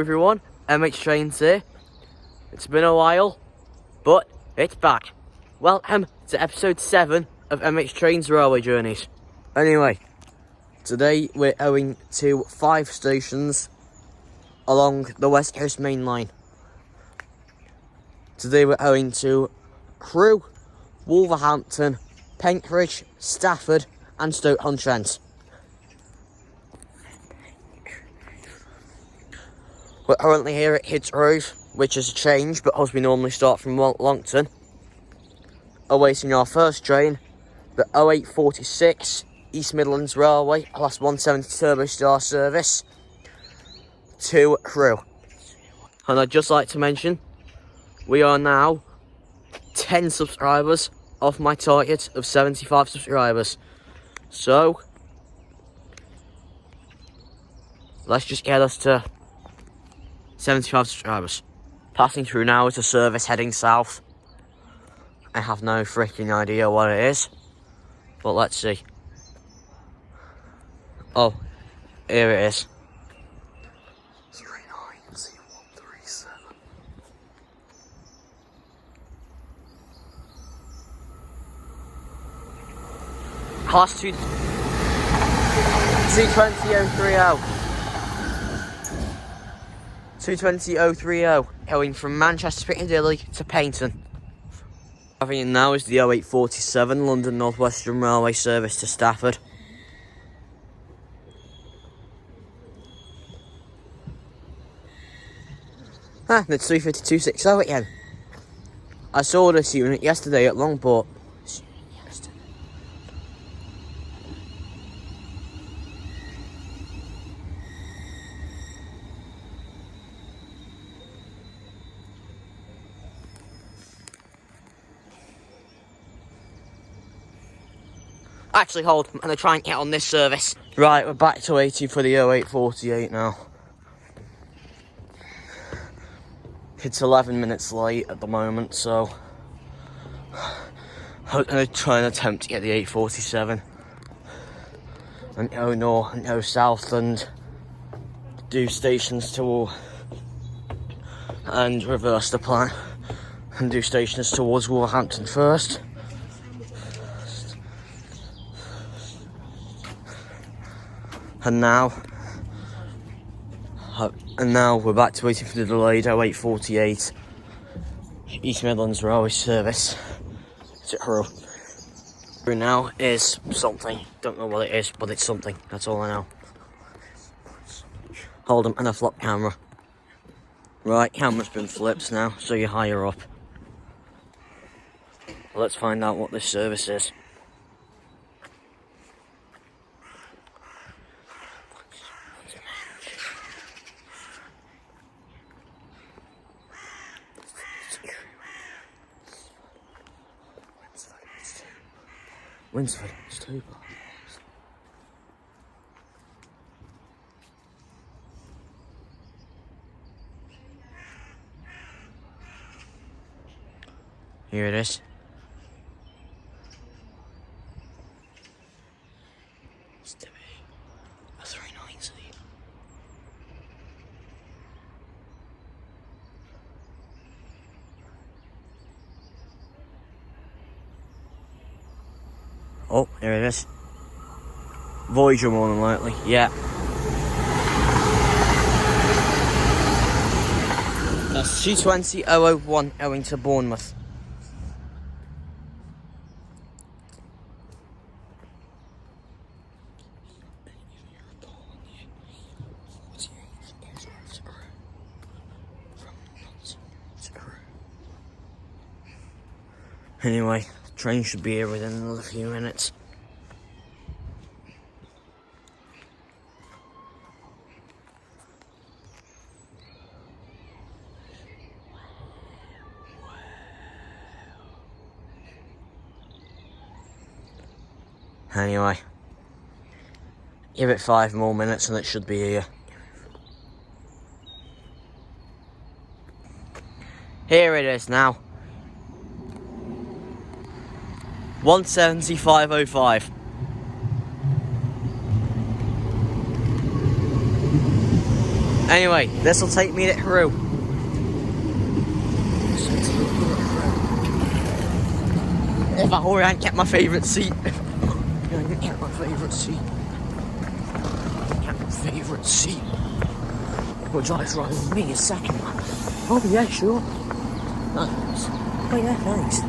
Everyone, MH Trains here. It's been a while, but it's back. Welcome to episode 7 of MH Trains Railway Journeys. Anyway, today we're going to 5 stations along the West Coast Main Line. Today we're going to Crewe, Wolverhampton, Penkridge, Stafford and Stoke-on-Trent. We're currently here at Kidsgrove, which is a change because we normally start from Longton. Awaiting our first train, the 0846 East Midlands Railway Class 170 Turbo Star service to Crewe. And I'd just like to mention, we are now 10 subscribers off my target of 75 subscribers. So, let's just get us to 75 subscribers. Passing through now is a service heading south. I have no freaking idea what it is, but let's see. Oh, here it is. 39C137. Class 220.030. 220.030, going from Manchester Piccadilly to Paignton. Having it now is the 0847 London North Western Railway service to Stafford. It's 352.60 again. I saw this unit yesterday at Longport. Actually, hold, I'm going to try and get on this service. Right, we're back to 80 for the 0848 now. It's 11 minutes late at the moment, so I'm going to try and attempt to get the 847 and go north and go south and do stations to and reverse the plan and do stations towards Wolverhampton first. And now we're back to waiting for the delayed 0848 East Midlands Railway service to Crewe. Now is something. Don't know what it is, but it's something. That's all I know. Hold them and a flop camera. Right, camera's been flipped now, so you're higher up. Let's find out what this service is. Winsford, it's 2 bars. Here it is. It's to be a 390. Oh, here it is. Voyager more than likely, yeah. That's 220.001 going to Bournemouth. Anyway, the train should be here within another few minutes. Anyway, give it 5 more minutes and it should be here. Here it is now. 175.05. Anyway, this will take me to Crewe. If I hurry and get my favourite seat. Get my favourite seat. Get my favourite seat. We'll drive right with me a second. Oh yeah, sure. Thanks. Oh yeah, thanks.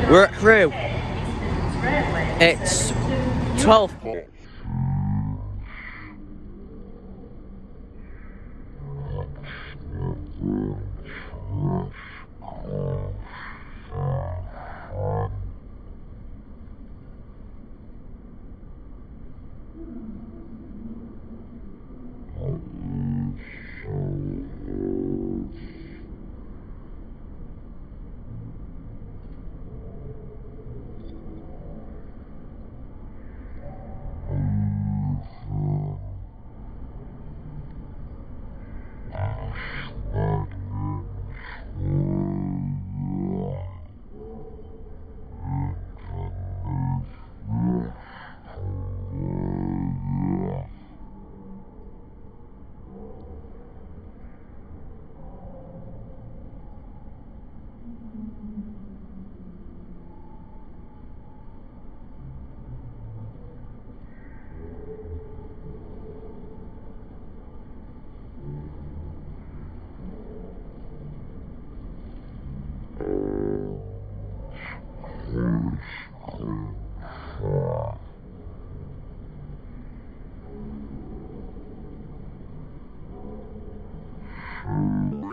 We're at Crewe. It's 12.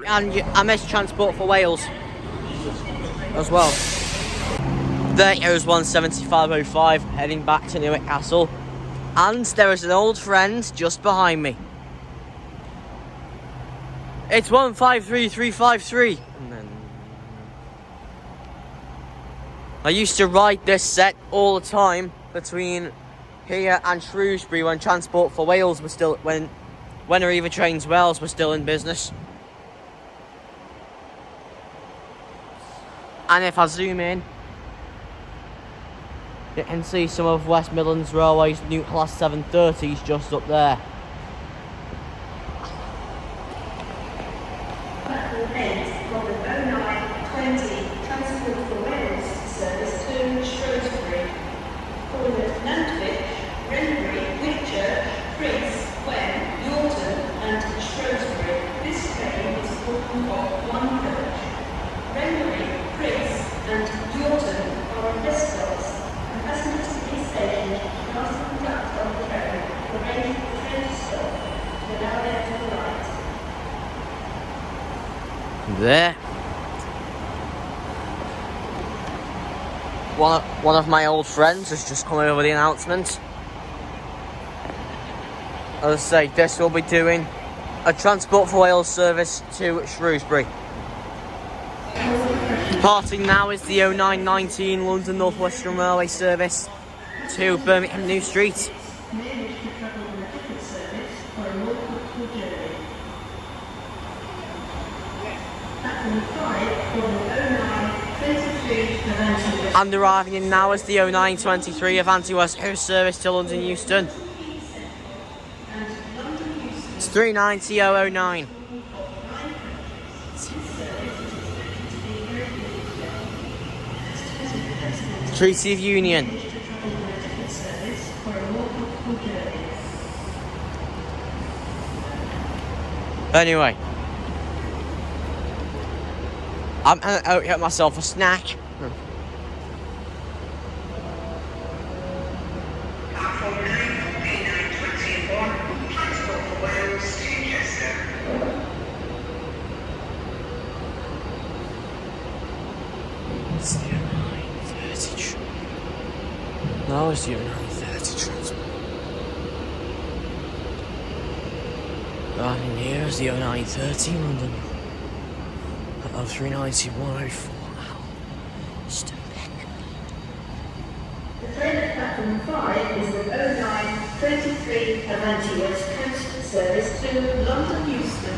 And I missed Transport for Wales as well. There goes 175.05 heading back to Newark Castle, and there is an old friend just behind me. It's 153353. I used to ride this set all the time between here and Shrewsbury when Transport for Wales was still when Arriva Trains Wales was still in business. And if I zoom in, you can see some of West Midlands Railway's new Class 730s just up there. Platform 8 from the 0920 Transport for Wales service to Shrewsbury, calling at Nantwich, Renbury, Whitchurch, Price, Wen, Yorton and Shrewsbury. This train is walking off one coach. Renbury, Price and Yorton are on this class, and passengers to these stations can ask the conductor of the train to arrange for the train to stop to allow them to alight. There. One of my old friends has just come over the announcement. As I say, this will be doing a Transport for Wales service to Shrewsbury. Departing now is the 0919 London North Western Railway service to Birmingham New Street. And arriving in now is the 0923 Avanti West Coast service to London Euston. It's 390.009. Treaty of Union. for a more comfortable journey. Anyway, I'm gonna get myself a snack. Platform 9, P921, Transport for Wales to Chester. It's the 0930 train. No, it's the 0930 transport. Right in here is the 0930 London. 0390 104 Alston Piccadilly. The train at platform 5 is the 0923 Avanti West Coast service to London Euston.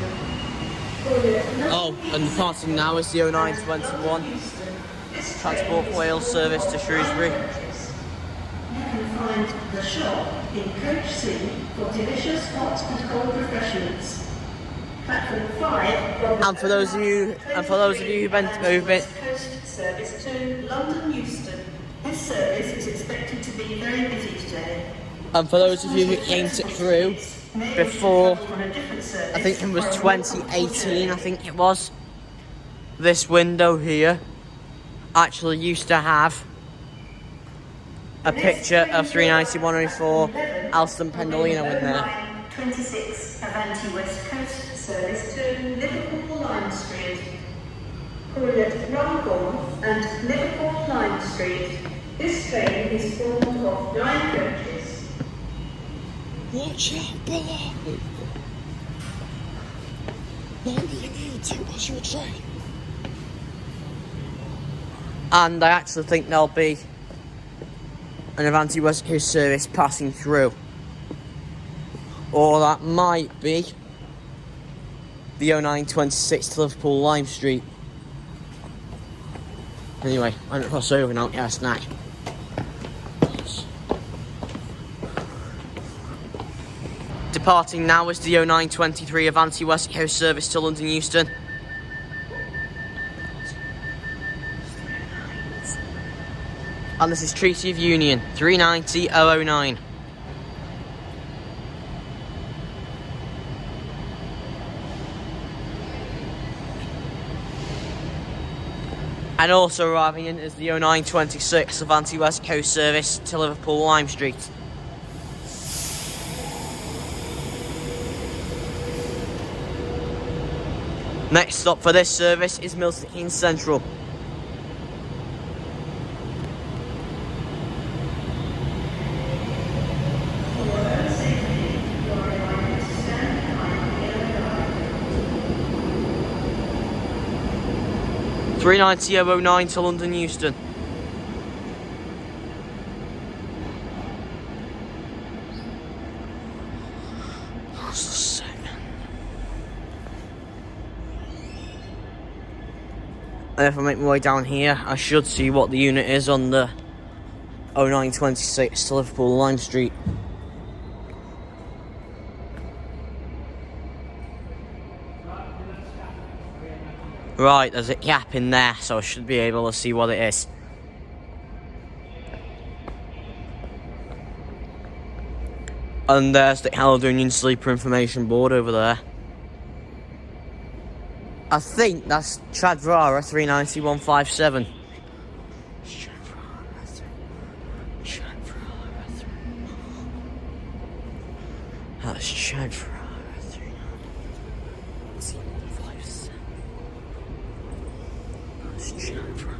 Oh, and departing now is the 0921 Transport for Wales service to Shrewsbury. You can find the shop in Coach C for delicious hot and cold refreshments. Platform 5. And for those of you who've been West Coast service to London Euston. This service is expected to be very busy today. and for those of you who came through before, I think it was 2018, I think it was, this window here actually used to have a picture of 390-104 Alston Pendolino in there. 26 Avanti West Coast service to Liverpool Lime Street. Call at Runcorn and Liverpool Lime Street. This train is formed of 9 coaches. Watch out below! What do you need to was your train? And I actually think there'll be an Avanti West Coast service passing through. Or that might be the 0926 to Liverpool Lime Street. Anyway, I'm gonna cross over now and get a snack. Departing now is the 0923 Avanti West Coast service to London Euston. And this is Treaty of Union, 390-009. And also arriving in is the 0926 Avanti West Coast service to Liverpool Lime Street. Next stop for this service is Milton Keynes Central. (390-009) to London Euston. And if I make my way down here, I should see what the unit is on the 0926 to Liverpool Lime Street. Right, there's a gap in there, so I should be able to see what it is. And there's the Caledonian Sleeper Information Board over there. I think that's Chadvara 390-157. That's Chadvara 390-157. That's Chadvara.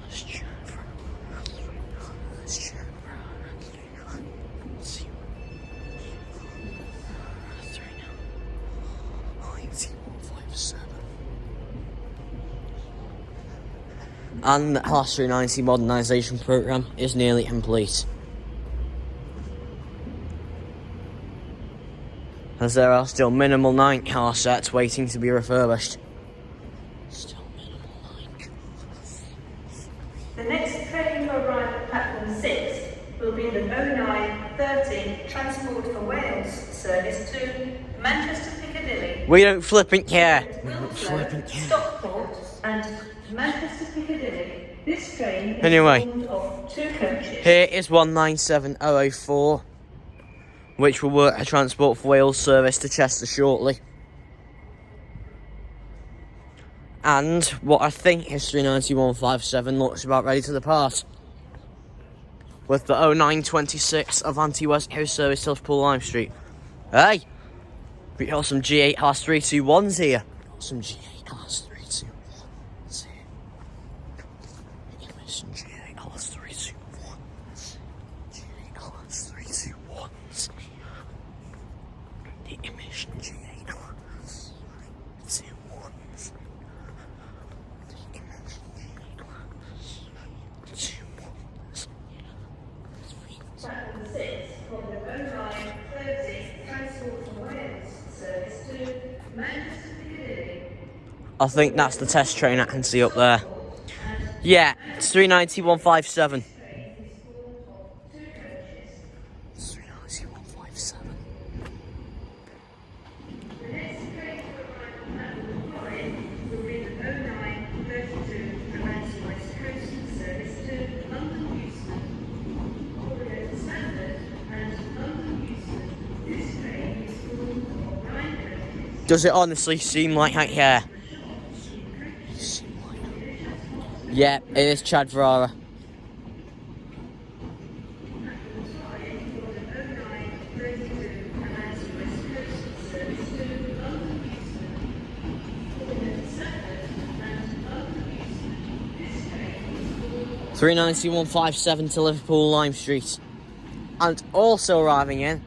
That's Chadvara. That's Chadvara 390-157. And the Class 390 modernisation programme is nearly complete, as there are still minimal 9 car sets waiting to be refurbished. Still minimal 9 cars. The next train to arrive at platform 6 will be the 0930 Transport for Wales service to Manchester Piccadilly. We don't flippant care. We don't flippant care. Stockport and Manchester Piccadilly. This train is Anyway, formed of 2 coaches. here is 197004, which will work a Transport for Wales service to Chester shortly. And what I think is 390157 looks about ready to depart, with the 0926 Avanti West Coast service to Liverpool Lime Street. Hey, we got some G8 class 321s here. Some G8 class 321s here. Emission G8 class 321s. G8 class 321s. The emission G8 class 321s. The emission G8 class 321s. Platform 6 from the 0930 Transport for Wales service to Manchester Piccadilly. I think that's the test train I can see up there. Yeah, it's 390157. It's 390157. The next train to arrive on platform 5 will be the 0932 Avanti West Coast service to London Euston. Coordinate Standard and London Euston. This train is formed of 9 coaches. Does it honestly seem like I care? Yeah, it is Chad Verara. This 390157 to Liverpool Lime Street. And also arriving in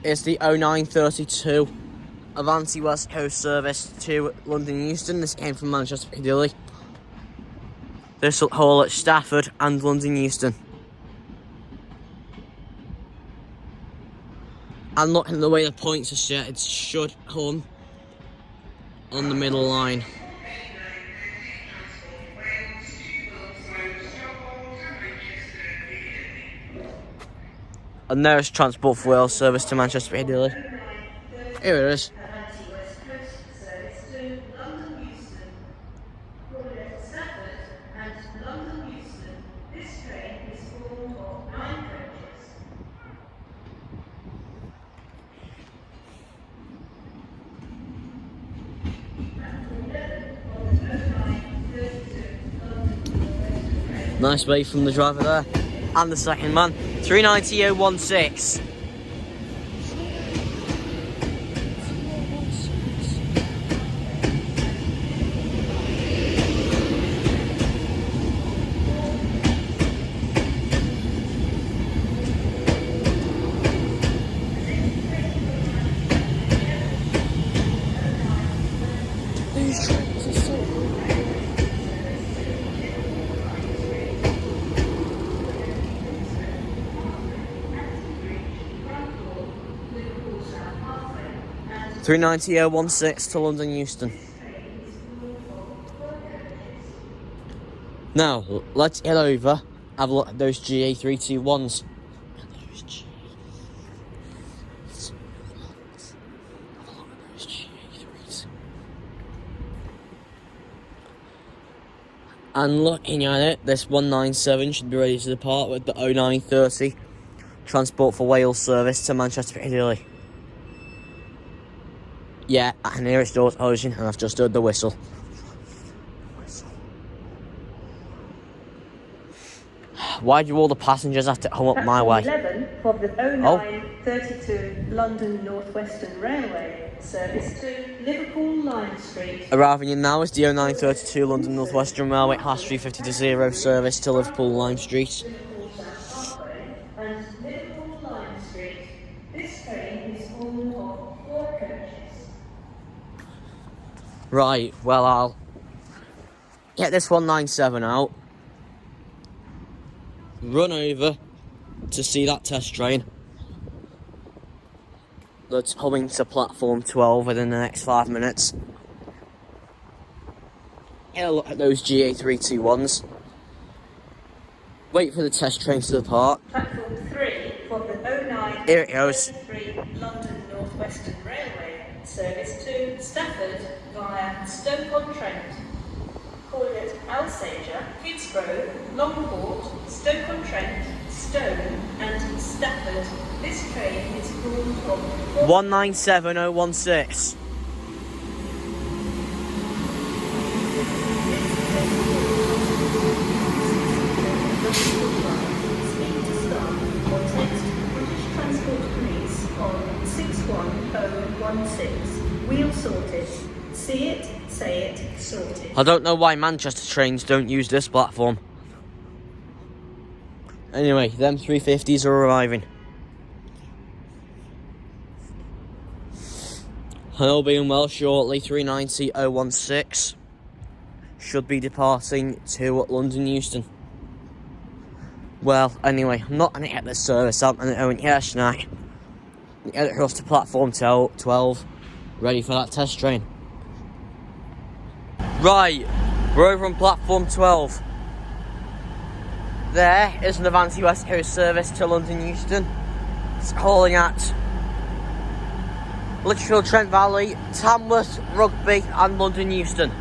is the 0932 Avanti West Coast service to London Euston. This came from Manchester Piccadilly. This will haul at Stafford and London Euston. And looking at the way the points are set, it should come on the middle line. And there's Transport for Wales service to Manchester Piccadilly. Here it is. Avanti West Coast service to London Euston. Coordinate Stafford and London Euston. This train is formed of 9 coaches. Platform 11 on the 0932 London West. Nice wave from the driver there. And the second man. 390016. These trains are so cool. and 390016 to London Euston. Now, let's head over, have a look at those GA321s. And looking at it, this 197 should be ready to depart with the 0930 Transport for Wales service to Manchester Piccadilly. Yeah, I can hear its doors closing and I've just heard the whistle. Why do all the passengers have to come up my way? 11 of the 0932 London North Western Railway service to Liverpool Lime Street. Arriving in now is the 0932 London North Western Railway Class 350-0 service to Liverpool Lime Street. Liverpool South Parkway and Liverpool Lime Street. This train is formed of 4 coaches. Right, well, I'll get this 197 out, run over to see that test train that's coming to platform 12 within the next 5 minutes. Get a look at those GA321s. Wait for the test train to depart. Platform 3 for the 0933 Here it goes. London North Western Railway service to Stafford via Stoke-on-Trent. Coordinate Alsager, Kidsgrove, Longport, Stoke-on-Trent, Stone and Stafford. This train is formed of 197016. Speak to staff or text British Transport Police on 61016. Wheel sorted. See it, say it, sorted. I don't know why Manchester trains don't use this platform. Anyway, them 350s are arriving. And all being well, shortly 390016 should be departing to London Euston. Well, anyway, I'm not going to get this service out and going tonight. Get it across to platform 12, ready for that test train. Right, we're over on platform 12. There is an Avanti West Coast service to London Euston. It's calling at Lichfield, Trent Valley, Tamworth, Rugby and London Euston.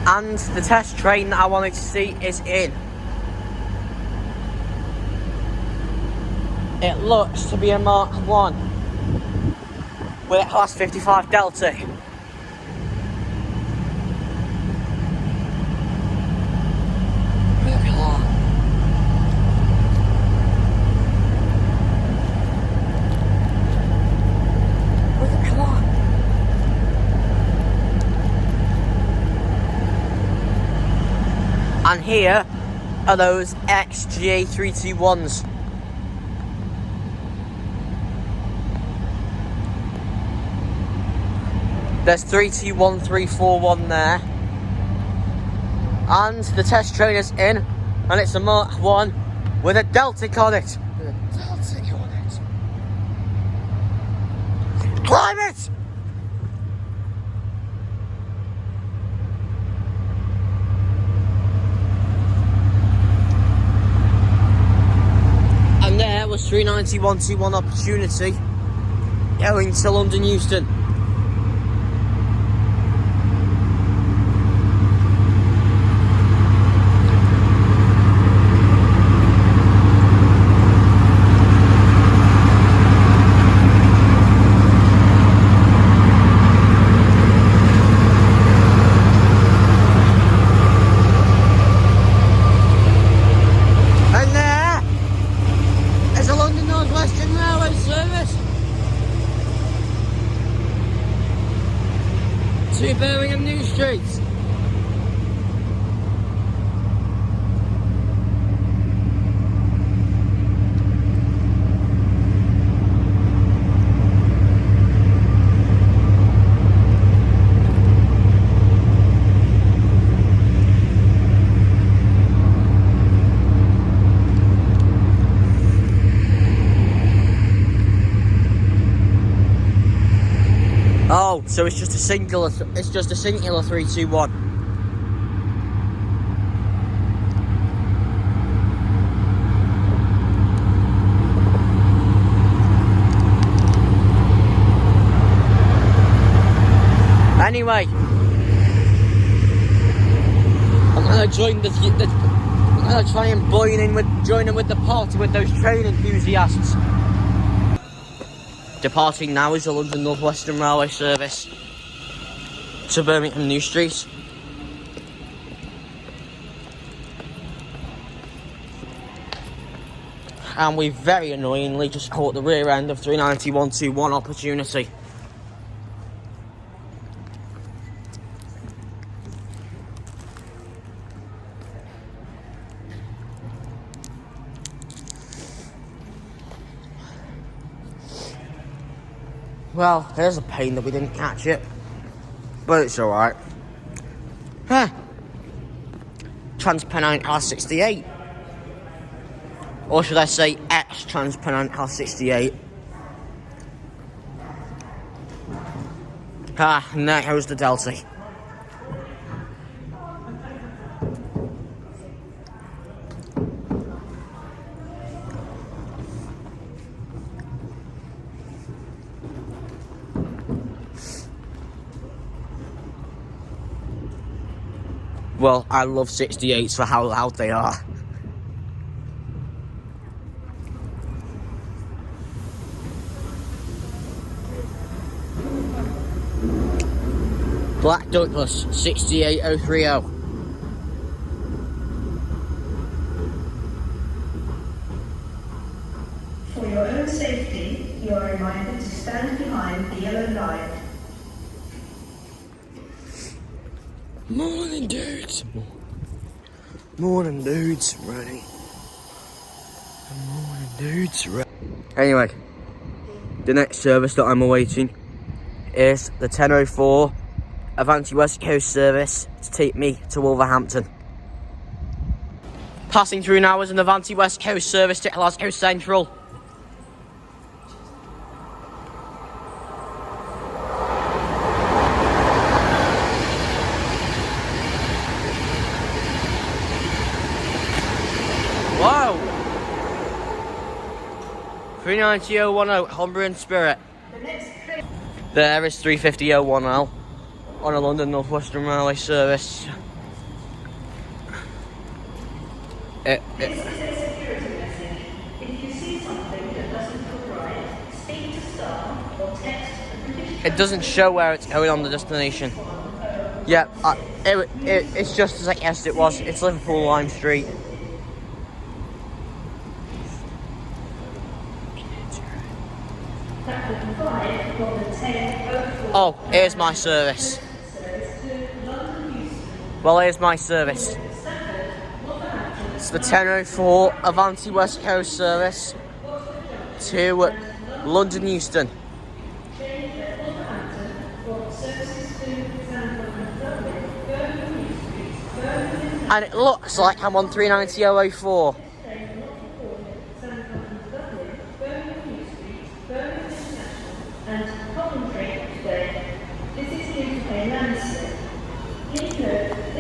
And the test train that I wanted to see is in. It looks to be a Mark 1 with a Class 55 Delta. And here are those XGA321s. There's 321341 there. And the test train is in, and it's a Mark 1 with a Deltic on it. Climb it! And there was 39121 opportunity going to London Euston. To Birmingham New Streets. Oh, so it's just a singular 321. Anyway, I'm gonna join I'm gonna try and join in with the party with those train enthusiasts. Departing now is the London North Western Railway service to Birmingham New Street. And we very annoyingly just caught the rear end of 39121 opportunity. Well, here's a pain that we didn't catch it, but it's alright. Transpennine R68. Or should I say ex-Transpennine R68. And there goes the Delta. Well, I love 68s for how loud they are. Black Douglas 68030. For your own safety, you are reminded to stand behind the yellow light. Morning, dudes. Morning, dudes. Ready. Morning, dudes. Ready. Anyway, the next service that I'm awaiting is the 10:04 Avanti West Coast service to take me to Wolverhampton. Passing through now is an Avanti West Coast service to Glasgow Central. Wow! 39010 Humber Spirit. There is 35010 on a London North Western Railway service. This is a security message. If you see something that doesn't look right, speak to staff or text the British. It doesn't show where it's going on the destination. Yeah, it's just as I guessed it was. It's Liverpool Lime Street. Oh, here's my service. Well, here's my service. It's the 10:04 Avanti West Coast service to London Euston. And it looks like I'm on 39004.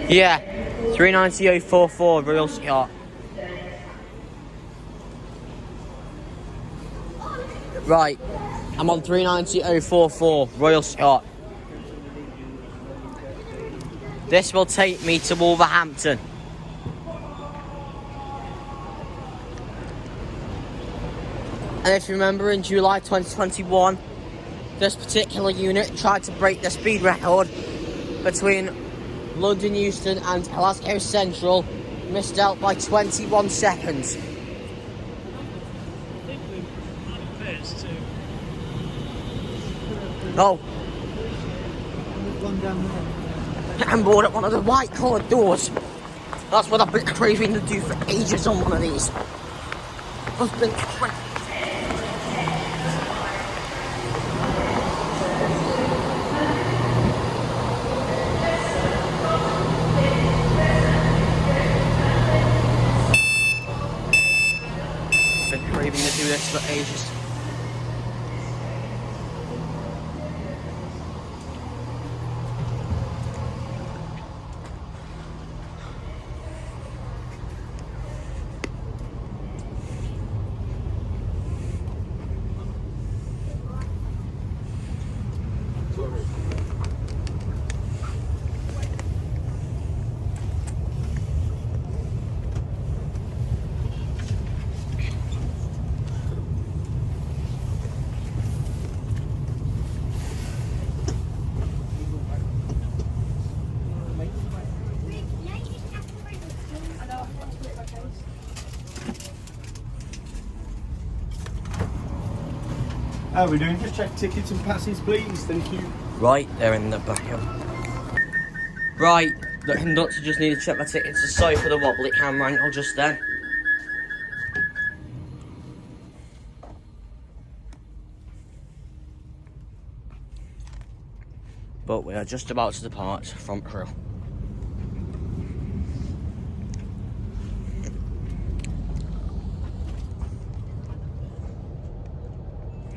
Yeah, 39044 Royal Scott. Right, I'm on 39044 Royal Scott. This will take me to Wolverhampton. And if you remember, in July 2021, this particular unit tried to break the speed record between London Euston and Glasgow Central, missed out by 21 seconds. Oh. I'm bored at one of the white coloured doors. That's what I've been craving to do for ages on one of these. I've been craving to do this for ages. How are we doing? Just check tickets and passes, please. Thank you. Right, they're in the back. Right, the conductor just needed to check my tickets. So sorry for the wobbly camera angle just then. But we are just about to depart from Crewe.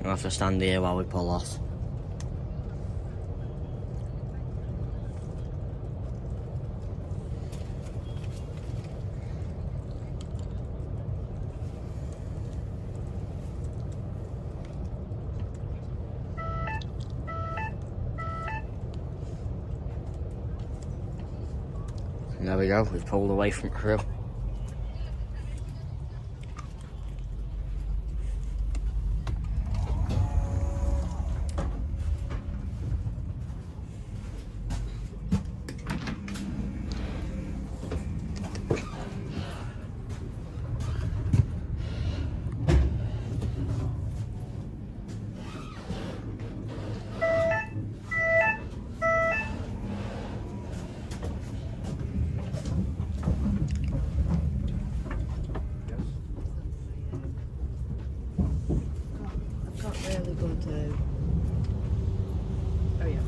I'll have to stand here while we pull off. There we go, we've pulled away from Crewe. Really good. Oh yeah.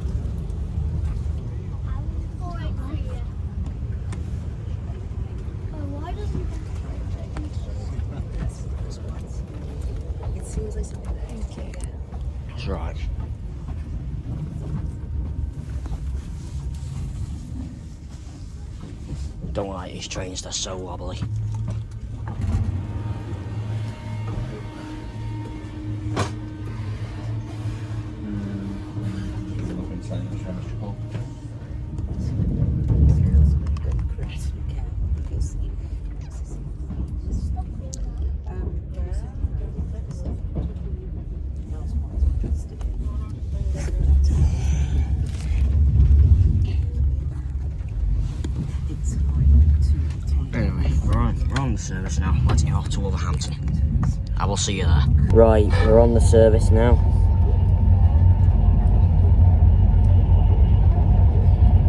Why doesn't It seems like something. Thank you. That's right. Don't like these trains, they're so wobbly. Anyway, we're on the service now. Let's get off to Wolverhampton. I will see you there. Right, we're on the service now.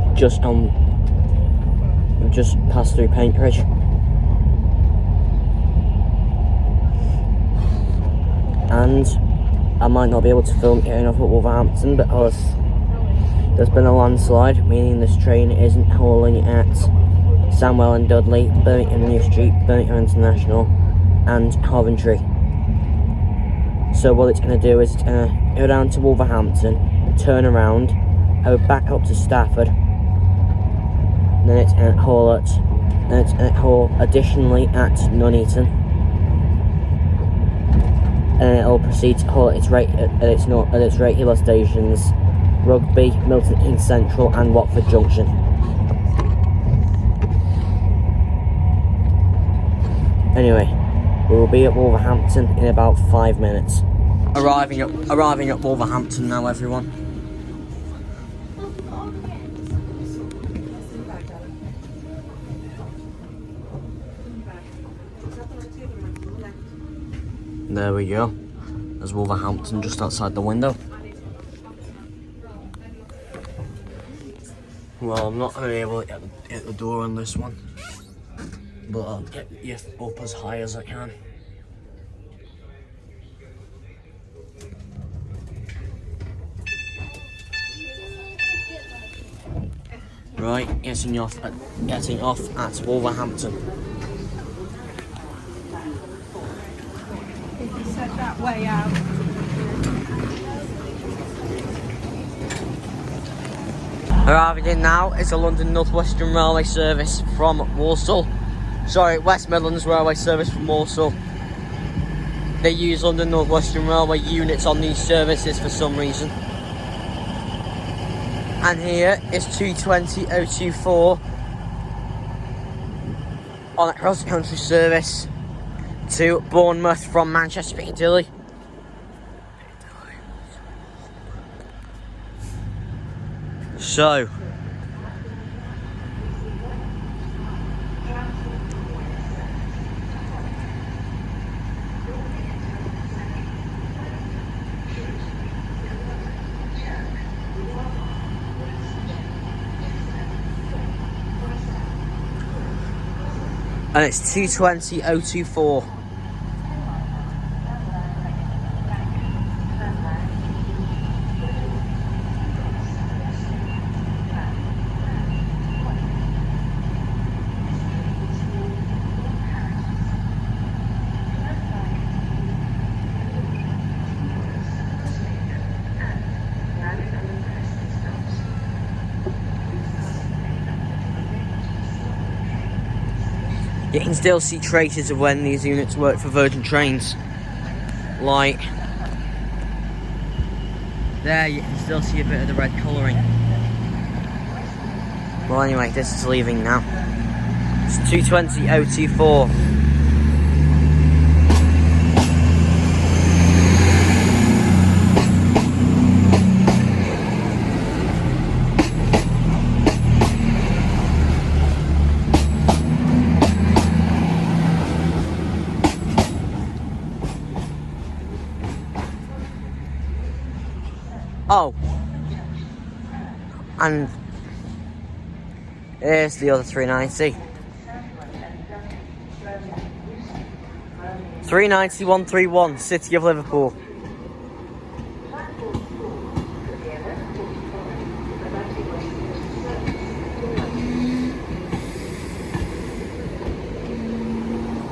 We've just passed through Paintbridge. And I might not be able to film getting off at Wolverhampton because there's been a landslide, meaning this train isn't hauling at Samwell and Dudley, Birmingham New Street, Birmingham International, and Coventry. So what it's going to do is it's going to go down to Wolverhampton, turn around, go back up to Stafford, then it's going to haul additionally at Nuneaton, and it'll proceed to haul at its regular stations: Rugby, Milton Keynes Central, and Watford Junction. Anyway, we will be at Wolverhampton in about 5 minutes. Arriving at Wolverhampton now, everyone. There we go. There's Wolverhampton just outside the window. Well, I'm not going to be able to get the door on this one, but I'll get you up as high as I can. Right, getting off at Wolverhampton. If you said that way out. Arriving in now is the London North Western Railway service from Walsall. Sorry, West Midlands Railway service from Walsall. They use London North Western Railway units on these services for some reason. And here is 220-024 on a cross-country service to Bournemouth from Manchester Piccadilly. So, and it's 220-024. You can still see traces of when these units worked for Virgin Trains. Like, there you can still see a bit of the red colouring. Well, anyway, this is leaving now. It's 220.024. Oh, and here's the other 390. 390.131, City of Liverpool.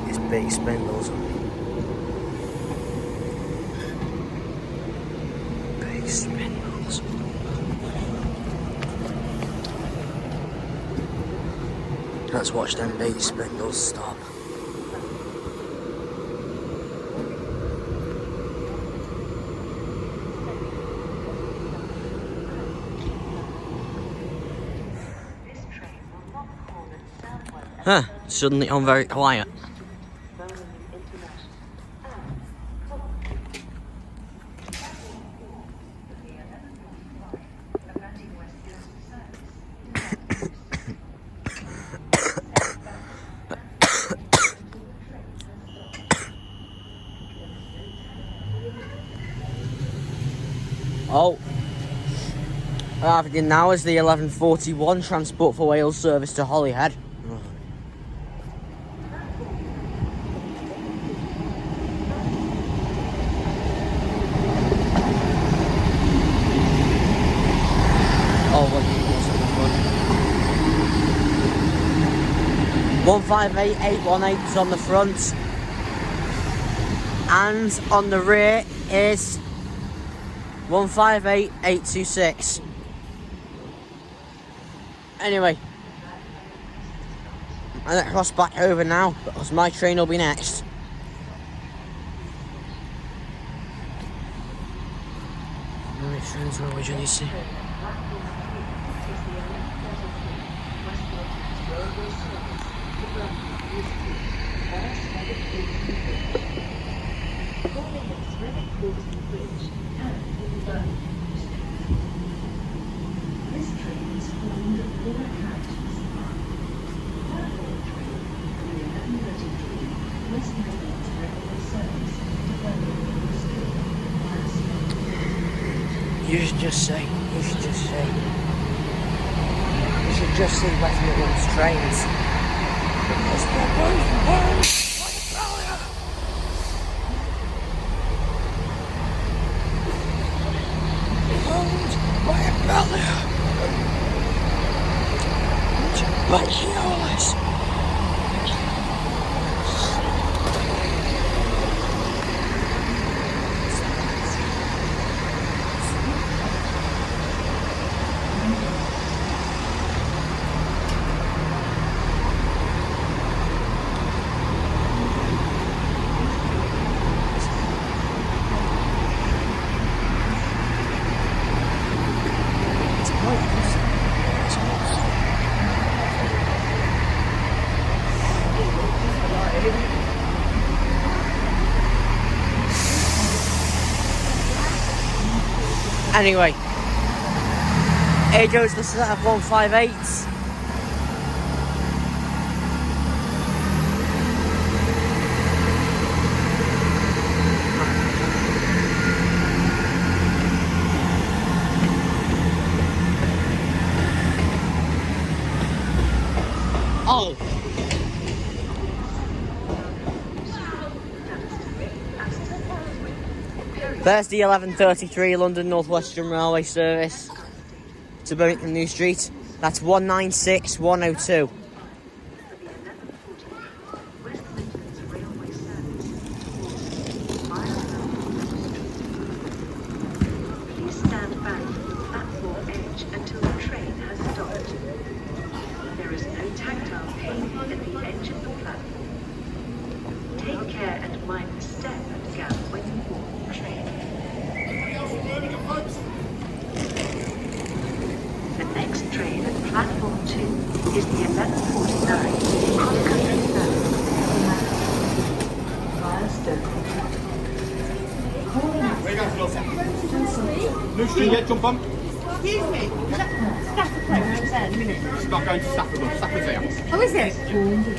It's big spindles. Big spindles. Let's watch them big spindles stop. Huh, suddenly I'm very quiet. Oh, arriving now is the 11:41 Transport for Wales service to Holyhead. Oh, what was at the front? 158818 is on the front, and on the rear is 158826. Anyway, I'm gonna cross back over now because my train will be next. How many trains will we usually see? You should just say West Midlands trains. Because they're both owned by Australia. By Keolis. Anyway, here goes the set of 158s. Oh! There's the 11:33 London North Western Railway service to Birmingham New Street. That's 196.102. Please stand back from the platform edge until the train has stopped. There is no tactile paving at the edge of the platform. Take care and mind the step and gap when you board the train. The next train at platform 2 is the 11:35 question, yeah, jump on. Excuse me. Is that Stafford Road round there in a minute? It's not going to Stafford, look. Stafford's here. Oh, is it?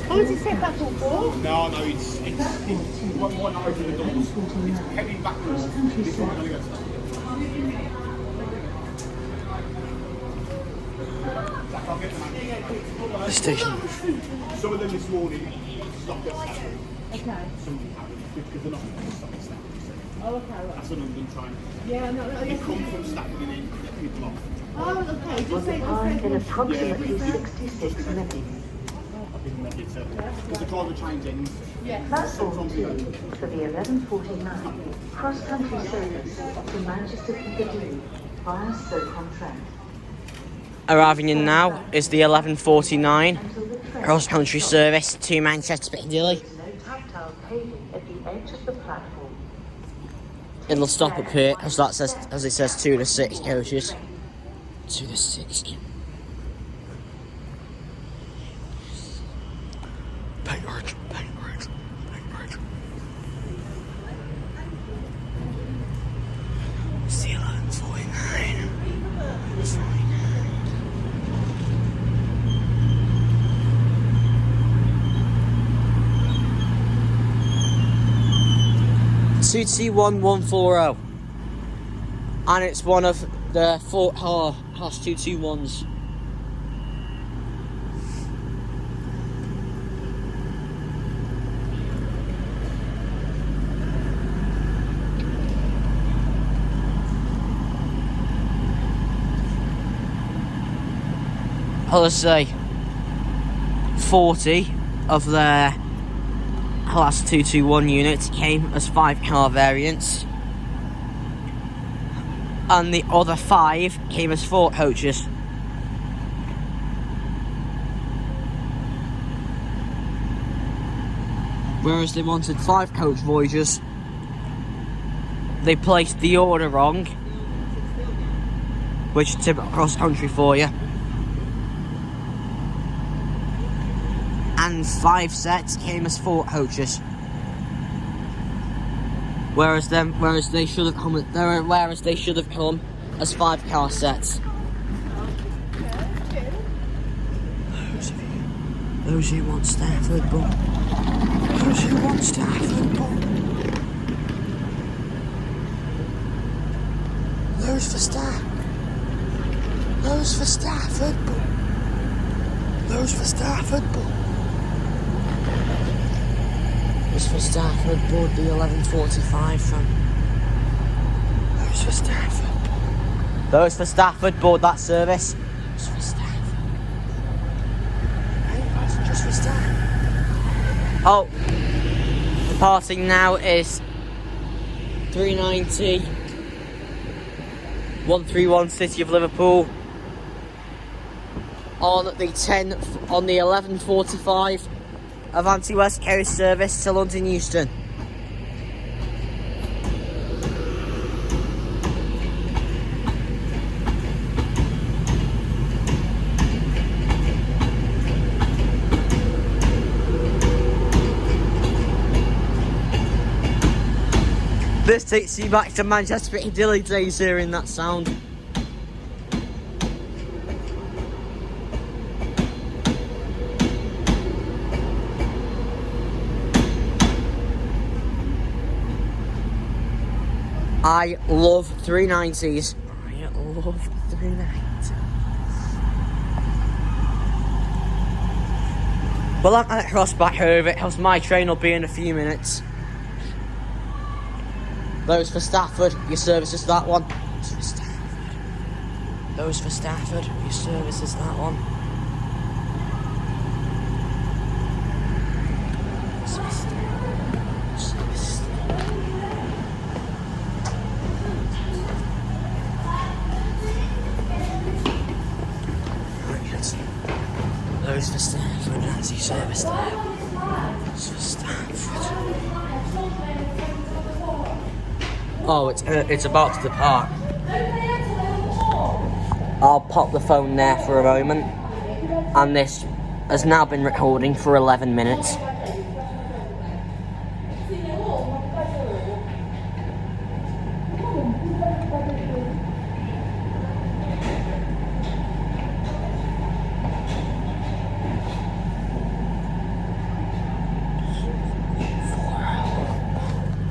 Oh, is it set back all four? No, it's why not open the doors? It's heading backwards. This one going to go to Stafford. I'll get them out. The station. Some of them this morning stopped at Stafford. Okay. Some haven't, because they're not going to stop at Stafford. Oh, okay. Right. That's another them trying. Yeah, no, no. They come from Stafford and then get people off. Oh, okay. Just say, In approximately Yeah, 66 minutes. Because the driver change ends. Platform 2 for the 11:49 cross-country service to Manchester Piccadilly via Stoke-on-Trent. Arriving in now is the 11:49 Until the train cross-country service to Manchester Piccadilly. There is no tactile paving at the edge of the platform. It'll stop up here as that says, as it says, 2 to 6 coaches. 2 to 6. Backwards. It's the 11:49. 221140, and it's one of the class 221s. I'll say 40 of their Class 221 units came as 5-car variants, and the other 5 came as 4 coaches. Whereas they wanted 5 coach Voyagers, they placed the order wrong, which is typical cross country for you. And 5 sets came as 4 coaches. Whereas they should have come as 5-car sets. Those who want Stafford Bull. Those who want Stafford Bull. Those for Those for Stafford Bull. Those for Stafford Bull. Those for Stafford board the 11:45 from. Those for Stafford. Those for Stafford board that service. Those for Stafford. Just for Stafford. Oh, departing now is 390 131 City of Liverpool on the 11:45 Avanti West Coast service to London Euston. This takes you back to Manchester Piccadilly days hearing that sound. I love 390s. I love 390s. Well, I'm at cross back over it, because my train will be in a few minutes. Those for Stafford, your service is that one. Those for Stafford. Those for Stafford, your service is that one. Those for Stafford, that's your service there. Those for Stafford. Oh, it's about to depart. I'll pop the phone there for a moment, and this has now been recording for 11 minutes.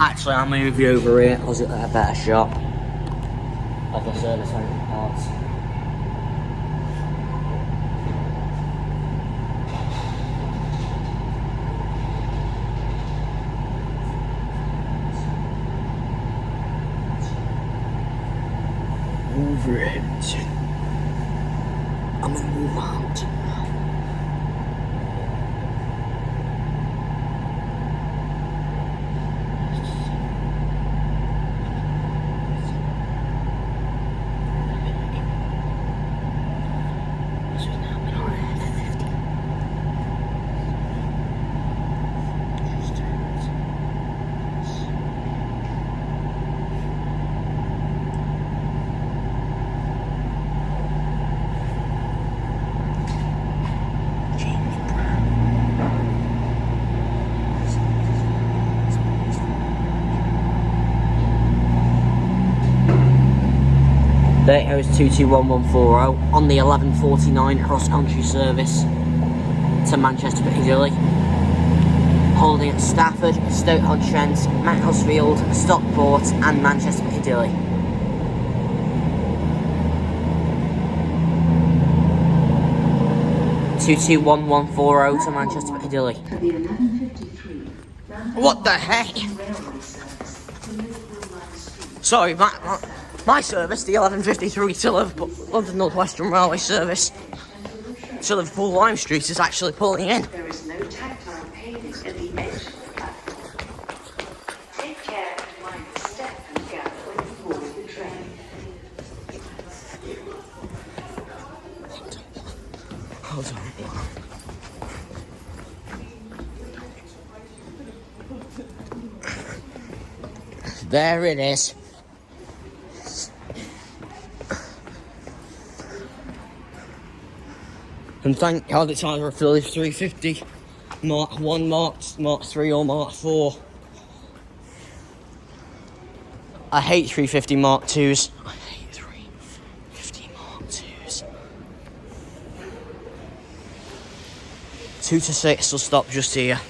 Actually, I'll move you over here because it's a better shot of the service centre parts. Wolverhampton. I'm in Wolverhampton. There goes 221140 on the 11:49 cross-country service to Manchester Piccadilly. Holding at Stafford, Stoke-on-Trent, Macclesfield, Stockport and Manchester Piccadilly. (221140) to Manchester Piccadilly. What the heck? Sorry, my service, the 11:53 to Liverpool, London North Western Railway service to Liverpool Lime Street is actually pulling in. There is no tactile paving at the edge of the platform. Take care and mind the step and gap when you board the train. Hold on. There it is. And thank God it's either a Phillips 350, Mark 1, Mark 3 or Mark 4. I hate 350 Mark 2s. I hate 350 Mark 2s. 2 to 6 will stop just here.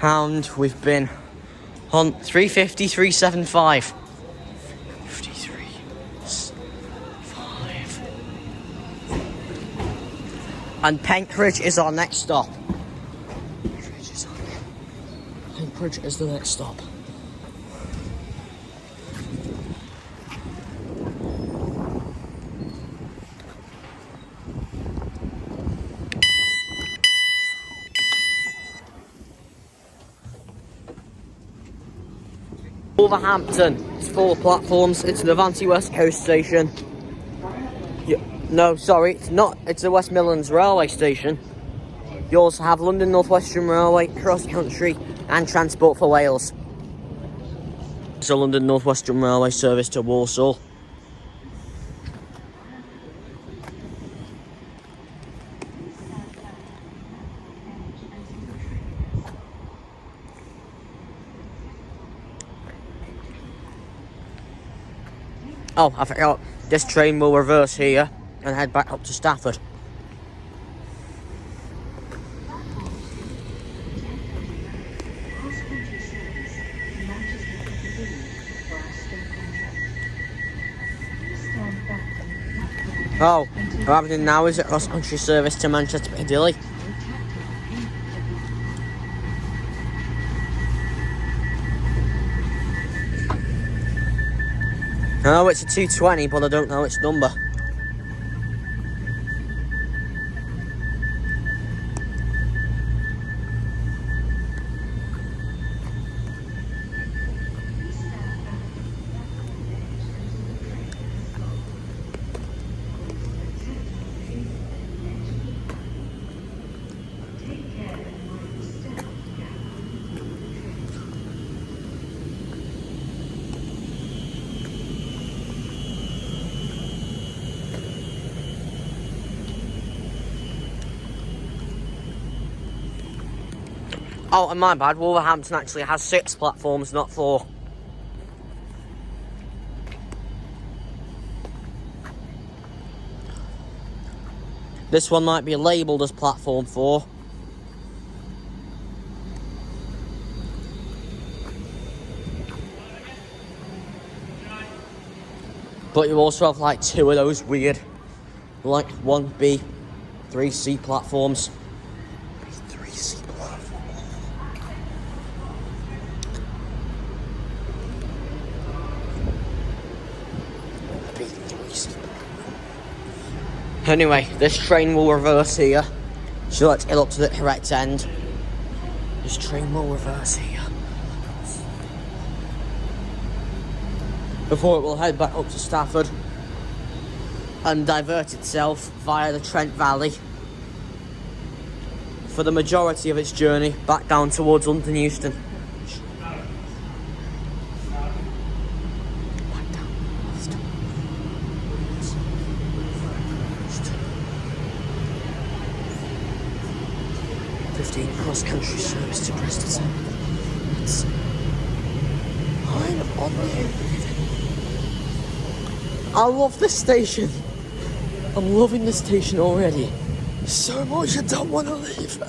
And we've been on 350, 375. 53, 5. And Penkridge is our next stop. Penkridge is the next stop. Wolverhampton, it's 4 platforms, it's the Vanty West Coast Station. No, sorry, it's not, it's the West Midlands Railway Station. You also have London North Western Railway, Cross Country and Transport for Wales. It's a London North Western Railway service to Walsall. Oh, I forgot. This train will reverse here and head back up to Stafford. Oh, what's happening now is a cross-country service to Manchester Piccadilly. I know it's a 220, but I don't know its number. Oh, and my bad, Wolverhampton actually has 6 platforms, not 4. This one might be labelled as platform 4. But you also have like two of those weird, like 1B, 3C platforms. 3C platform. B3C. Anyway, this train will reverse here. So let's head up to the correct end. This train will reverse here. Before it will head back up to Stafford and divert itself via the Trent Valley for the majority of its journey back down towards London Euston. Back down. 15 cross-country service to Preston. I'm on the... I love this station. I'm loving this station already. So much, I don't want to leave.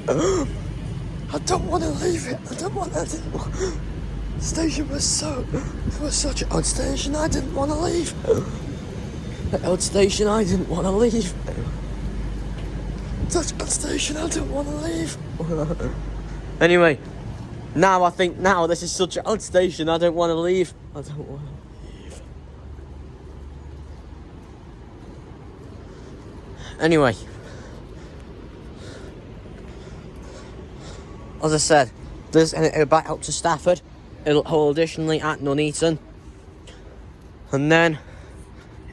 I don't want to leave it. I don't want to. The station was such an odd station. I didn't want to leave. The odd station. I didn't want to leave. Such a station. I don't want to leave. Anyway, now this is such an odd station. I don't want to leave. I don't want to leave. Anyway, as I said, this and it'll back up to Stafford. It'll hold additionally at Nuneaton, and then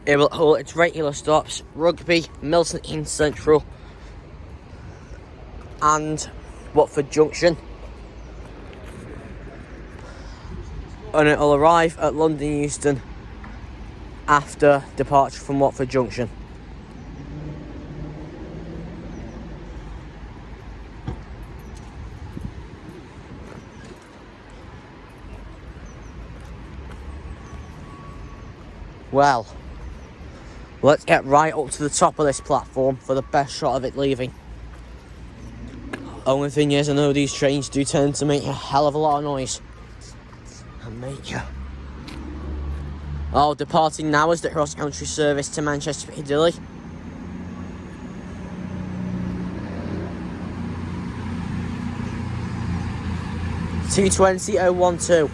it will hold its regular stops: Rugby, Milton Keynes Central, and Watford Junction. And it'll arrive at London Euston after departure from Watford Junction. Well, let's get right up to the top of this platform for the best shot of it leaving. Only thing is, I know these trains do tend to make a hell of a lot of noise. And make you... Oh, departing now is the cross-country service to Manchester Piccadilly. T20-012.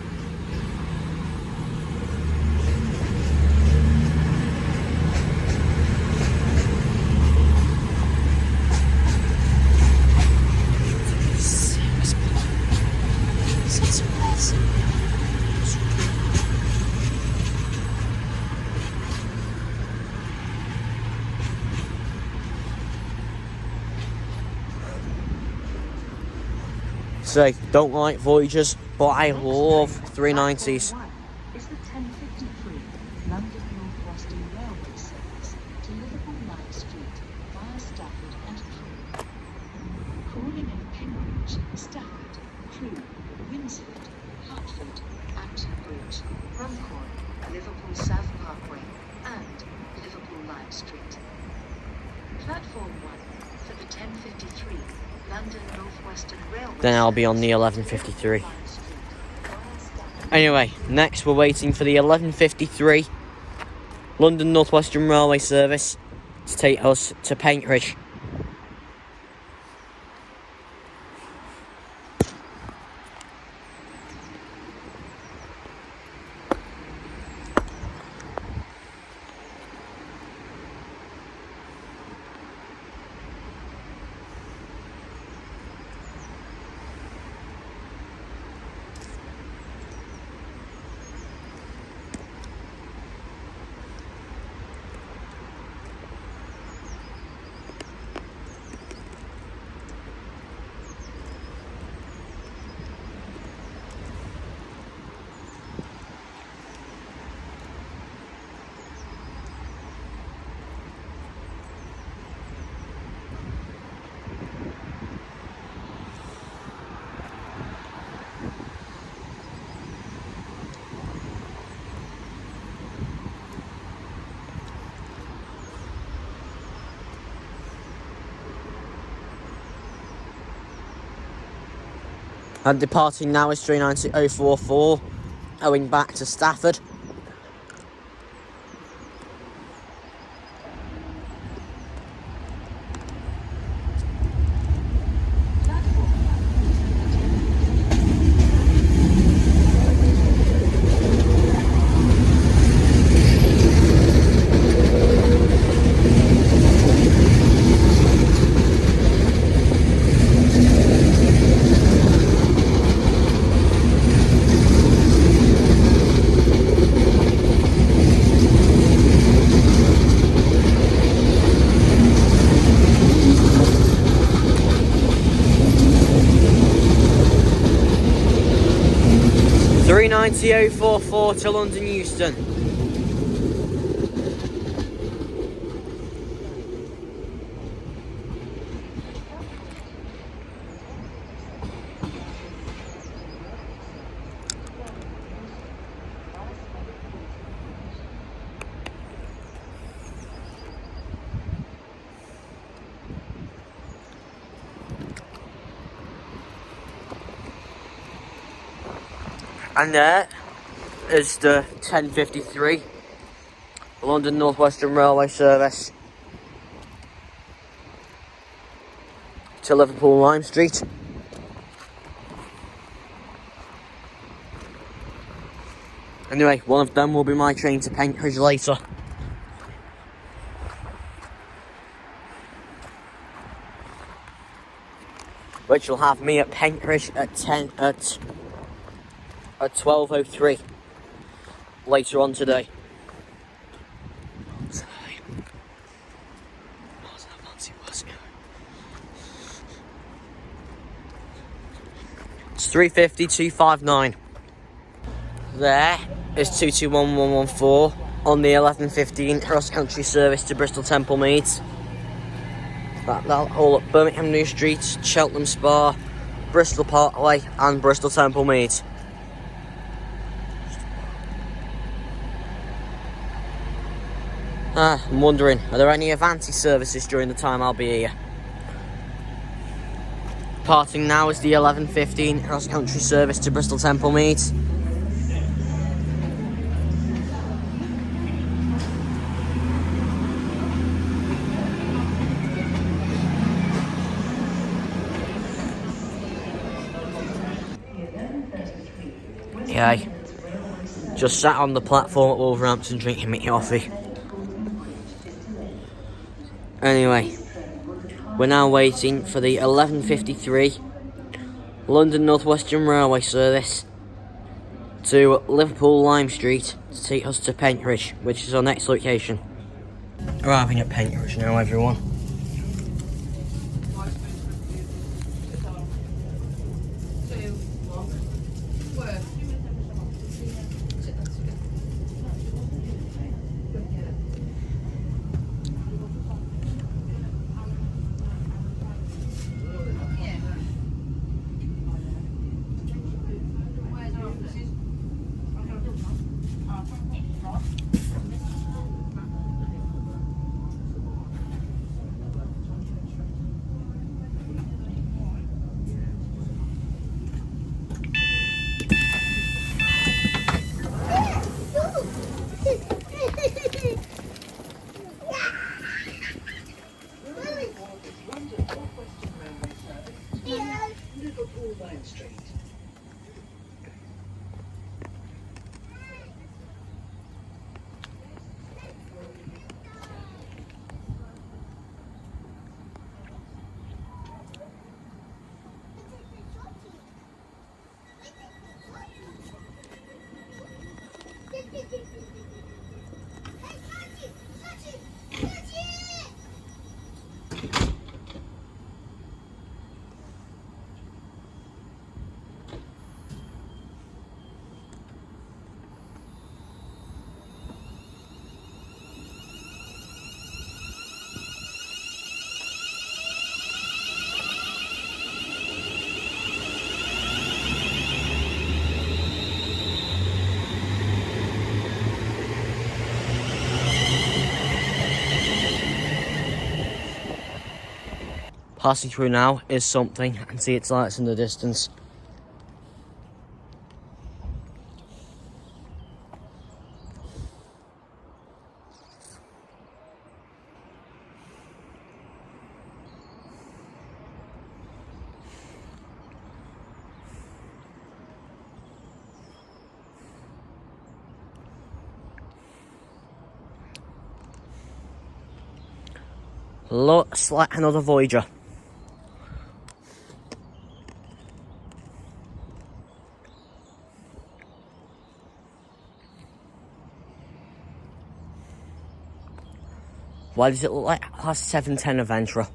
Say, don't like Voyagers, but I love 390s. Is the 1053 London North Western Railway service to Liverpool Line Street via Stafford and Crewe. Calling in Pembridge, Stafford, Crewe, Winsford, Hertford, Acton Bridge, Runcorn, Liverpool South Parkway, and Liverpool Line Street. Platform 1 for the 1053 London North Western Railway. Then I'll be on the 1153. Anyway, next we're waiting for the 1153 London North Western Railway service to take us to Paintridge. And departing now is 390-044, going back to Stafford. 90,044 to London Euston. And there is the 10:53 London North Western Railway service to Liverpool Lime Street. Anyway, one of them will be my train to Pentridge later. Which will have me at Pentridge at 12:03 later on today. It's 350 259. There is 221114 on the 11:15 cross country service to Bristol Temple Meads. That'll all at Birmingham New Street, Cheltenham Spa, Bristol Parkway and Bristol Temple Meads. I'm wondering, are there any Avanti services during the time I'll be here? Parting now is the 11:15 cross country service to Bristol Temple Meads. Okay, just sat on the platform at Wolverhampton drinking my coffee. Anyway, we're now waiting for the 11:53 London North Western Railway service to Liverpool Lime Street to take us to Pentridge, which is our next location. Arriving at Pentridge now, everyone. Liverpool Lime Street. Passing through now is something. I can see its lights in the distance. Looks like another Voyager. Why does it look like Class 710 Adventurer?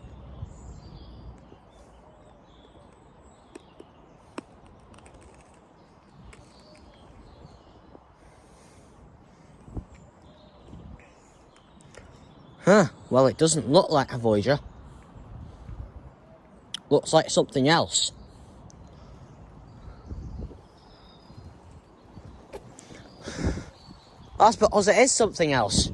Huh, well, it doesn't look like a Voyager. Looks like something else. I suppose it is something else.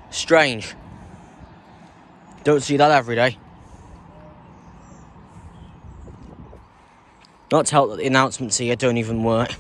Strange. Don't see that every day. Not to help that the announcements here don't even work.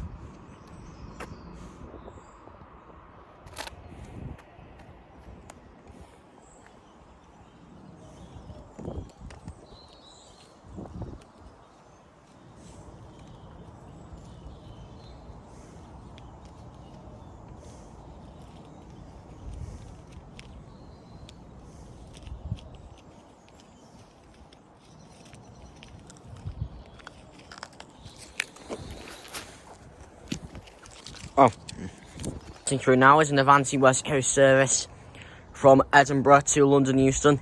Oh. Passing through now is an Avanti West Coast service from Edinburgh to London Euston.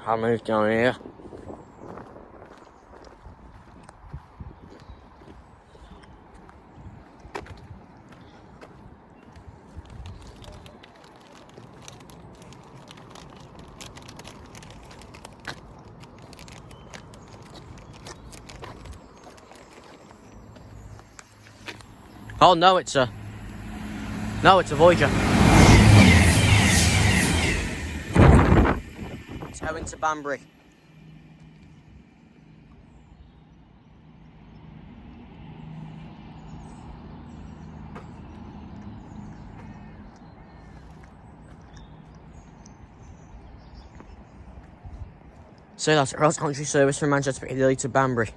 I'll move down here. Oh no, it's a Voyager. It's heading to Banbury. So that's a cross-country service from Manchester Piccadilly to Banbury.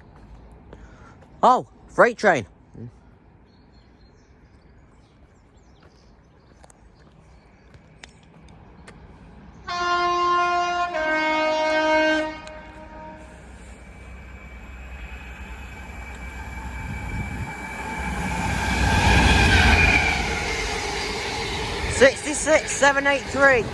Oh, freight train. Six 783.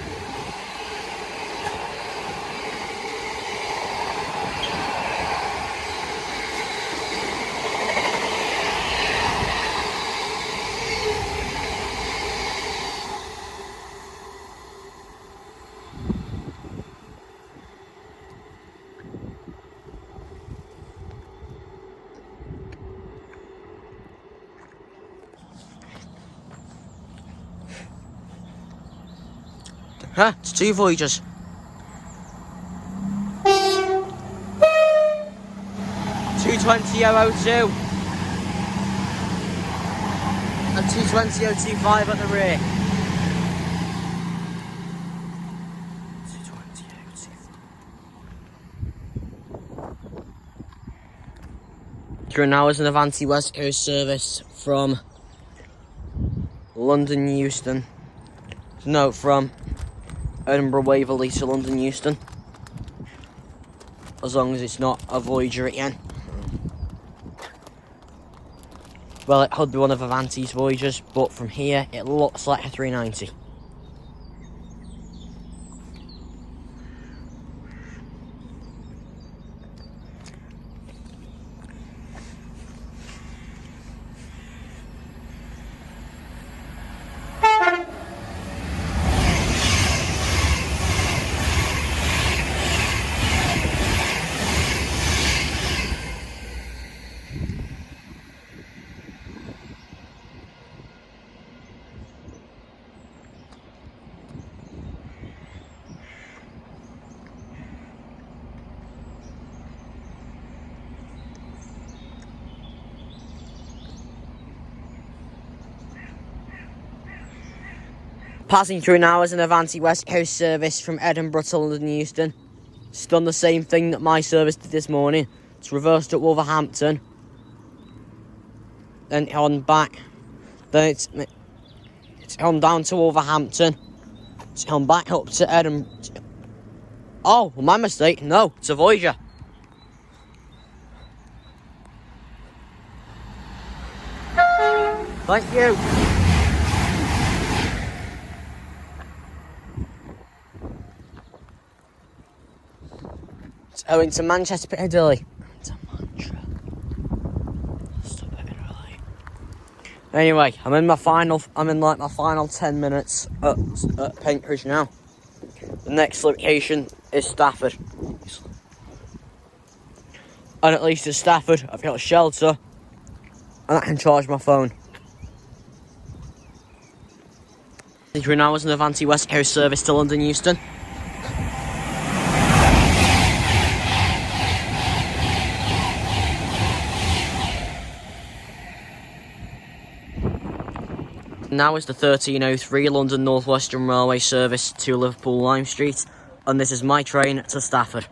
Huh, it's two Voyagers. (220.002) and 220.025 at the rear. 220.025. Through now is an Avanti West Coast service from London Euston. No, from Edinburgh Waverley to London Euston. As long as it's not a Voyager again. Well, it could be one of Avanti's Voyagers, but from here it looks like a 390. Passing through now is an Avanti West Coast service from Edinburgh to London Euston. It's done the same thing that my service did this morning. It's reversed at Wolverhampton then on back. Then it's on down to Wolverhampton. It's on back up to Edinburgh. Oh, my mistake. No, it's a Voyager. Thank you. It's owing to Manchester Piccadilly. Anyway, I'm in like my final 10 minutes at Penkridge now. The next location is Stafford. And at least at Stafford, I've got a shelter and I can charge my phone. 3 hours in the Avanti West Coast service to London Euston. Now is the 1303 London North Western Railway service to Liverpool Lime Street, and this is my train to Stafford.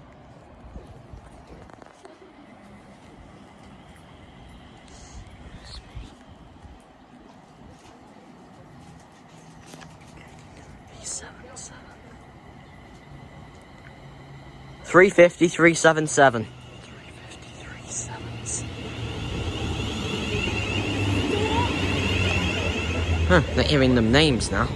$350,377. Huh, they're hearing them names now.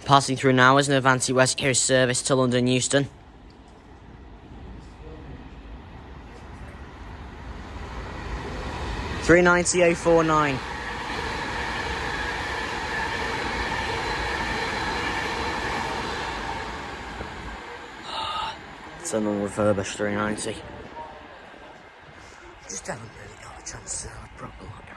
Passing through now is an Avanti West Coast service to London Euston. $390,049. It's an unrefurbished 390. Just haven't really got a chance to have a proper look at it.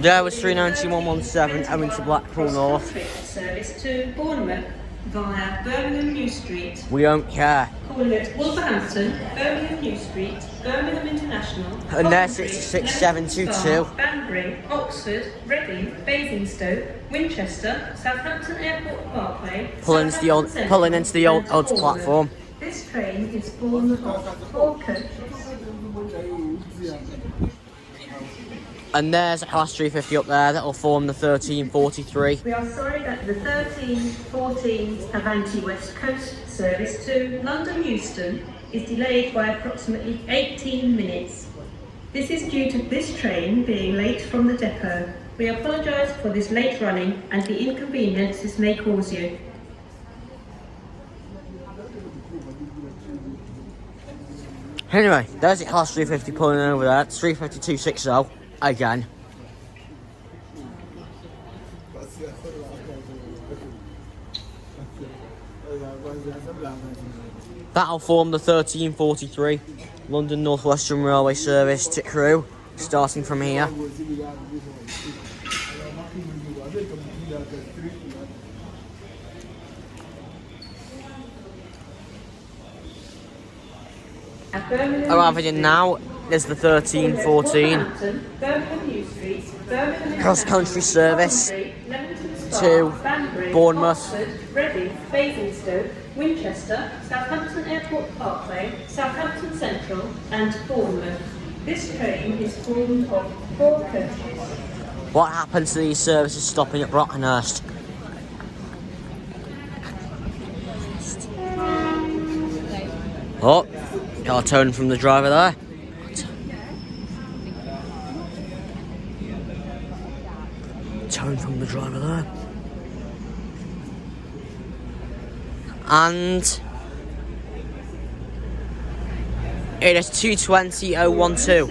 There was 39117 owing to Blackpool North. Service to Bournemouth via Birmingham New Street. We don't care. Calling at Wolverhampton, Birmingham New Street, Birmingham International, And there's 66722. Banbury, Oxford, Reading, Basingstoke, Winchester, Southampton Airport Parkway, Pulling into the old platform. This train is formed of 4 coaches. And there's a Class 350 up there that will form the 1343. We are sorry that the 1314 Avanti West Coast service to London Euston is delayed by approximately 18 minutes. This is due to this train being late from the depot. We apologise for this late running and the inconvenience this may cause you. Anyway, there's a Class 350 pulling over there. It's 35260 again. That'll form the 1343 London North Western Railway service to Crewe, starting from here. Arriving now is the 1314 cross-country service to Bournemouth. Reading, Basingstoke, Winchester, Southampton Airport Parkway, Southampton Central and Bournemouth. This train is formed of 4 coaches. What happens to these services stopping at Brockenhurst? Oh, got a tone from the driver there. Tone from the driver there. And It is 2:20:012.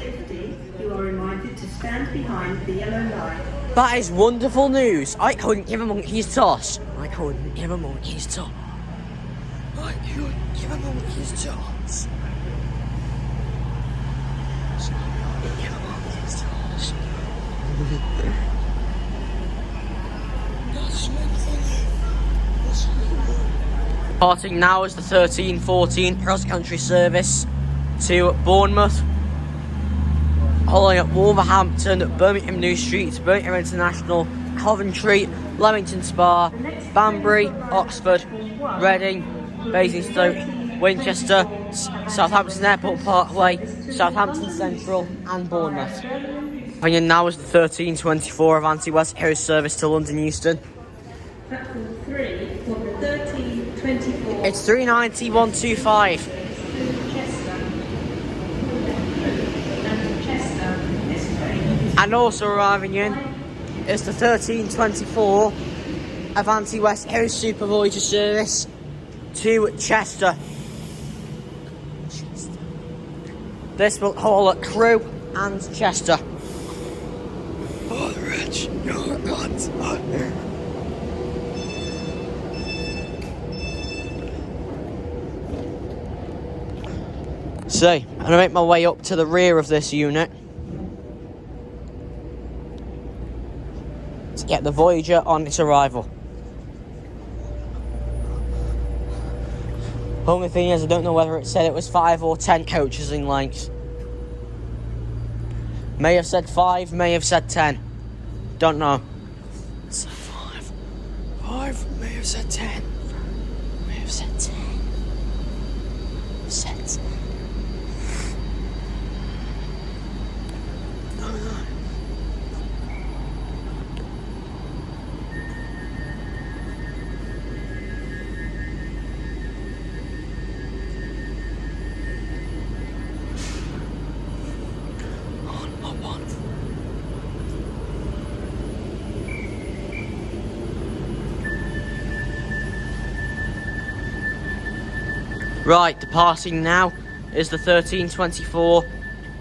You are reminded to stand behind the yellow line. That is wonderful news. I couldn't give a monkey's toss. I couldn't give a monkey's toss. I couldn't give a monkey's toss. Give a monkey's toss. Parting now is the 13:14 cross-country service to Bournemouth, holding at Wolverhampton, Birmingham New Street, Birmingham International, Coventry, Leamington Spa, Banbury, Oxford, Reading, Basingstoke, Winchester, Southampton Airport Parkway, Southampton Central and Bournemouth. And now is the 13:24 Avanti West Coast service to London Euston. Platform 3 for the 13:24. It's 3:90:125. And also arriving in is the 13:24 Avanti West Coast Super Voyager service to Chester. This will haul at Crewe and Chester. Oh, Rich, you're not. So, I'm going to make my way up to the rear of this unit to get the Voyager on its arrival. Only thing is, I don't know whether it said it was 5 or 10 coaches in length. May have said 5, may have said 10. Don't know. So 5. 5, may have said 10. May have said 10. Said 10. Right, departing now is the 13:24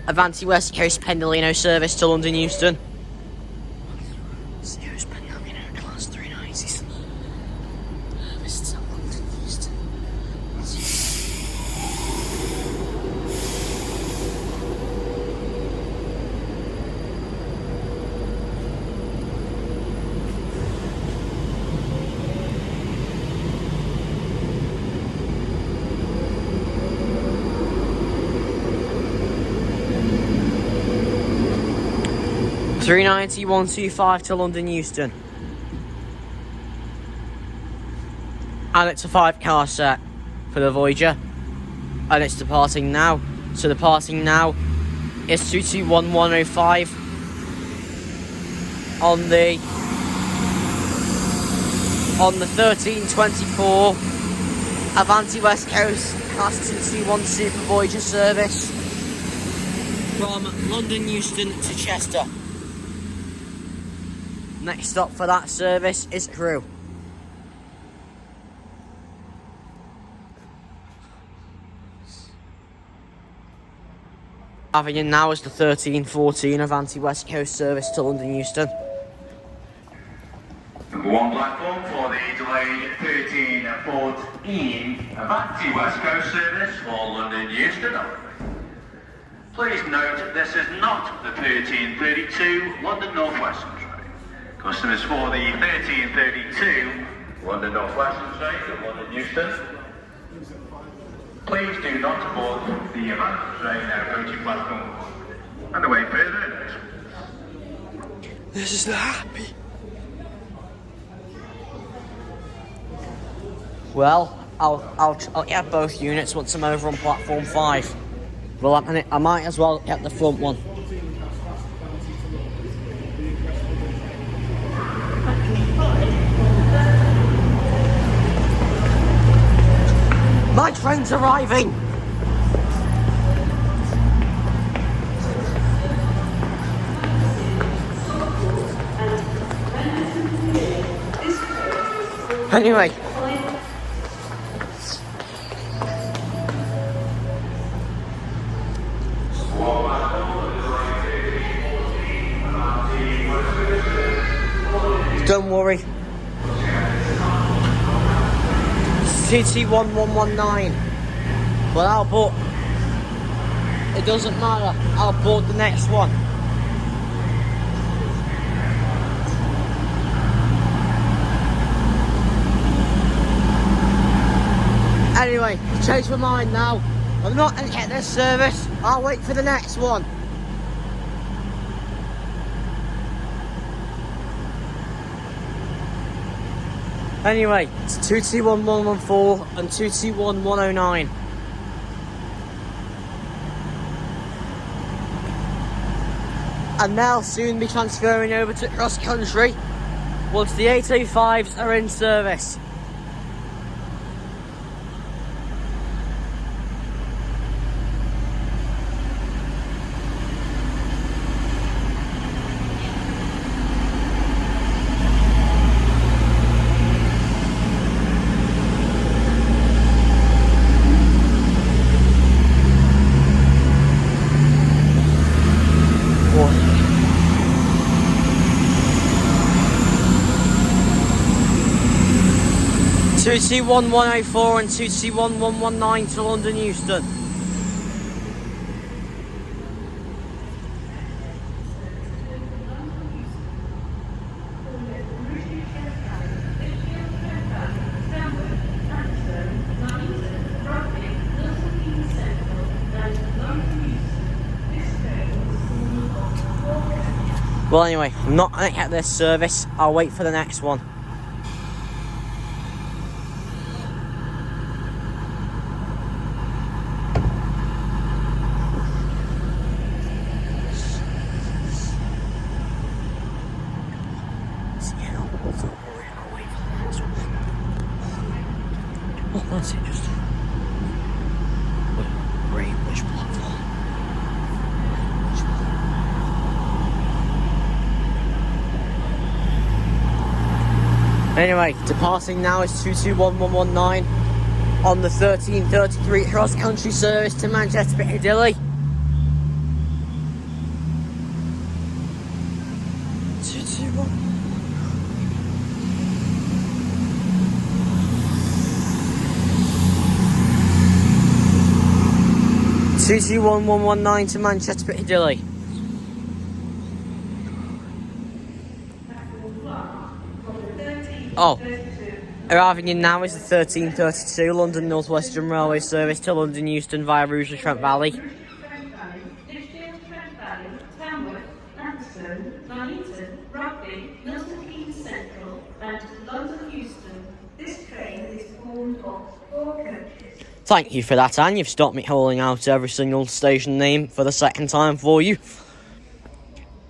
Avanti West Coast Pendolino service to London Euston. Serious Pendolino class 390s. This is London Euston. 3:90:125 to London Euston. And it's a 5-car set for the Voyager. And it's departing now. So departing now is 22:11:05 on the 13:24 Avanti West Coast Class 221 Super Voyager service from London Euston to Chester. Next stop for that service is Crewe. Having in now is the 13:14 Avanti West Coast service to London Euston. Number 1 platform for the delayed 13:14 Avanti West Coast service for London Euston. Please note this is not the 13:32 London North Western train. Customers for the 13:32 London North Western train to London Euston, please do not board the Avanti train approaching platform and await further announcements. This is not happy. Well, I'll get both units once I'm over on platform 5. Well, I might as well get the front one. My train's arriving! Anyway. Don't worry. CT1119. But I'll book. It doesn't matter. I'll book the next one. Anyway, change my mind now. I'm not going to get this service. I'll wait for the next one. Anyway, it's 221114 and 221109. And they'll soon be transferring over to cross country once the 805s are in service. Two C1104 and 2C1119 to London Euston. Well, anyway, I'm not going to get this service. I'll wait for the next one. Oh, that's it, just... Wait, which platform? Anyway, departing now is 221119 on the 1333 cross country service to Manchester Piccadilly. 221. 221119 to Manchester Piccadilly. Oh, arriving in now is the 1332 London North Western Railway service to London Euston via Rugeley Trent Valley. Thank you for that, Anne. You've stopped me calling out every single station name for the second time for you.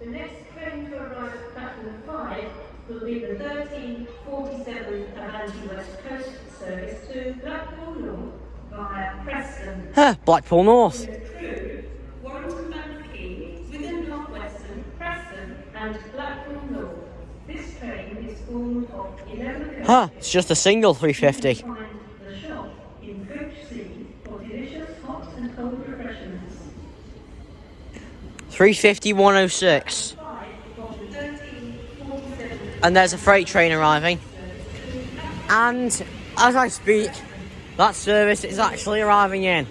The next train to arrive at platform 5 will be the 1347 Avanti West Coast service to Blackpool North via Preston. Blackpool North. Crew, Warrington Key, within North Western, Preston and Blackpool North. This train is formed of 11 coaches. It's just a single 350. Find the shop in Coach C for delicious hot and cold refreshments. 350 106. And there's a freight train arriving. And as I speak, that service is actually arriving in.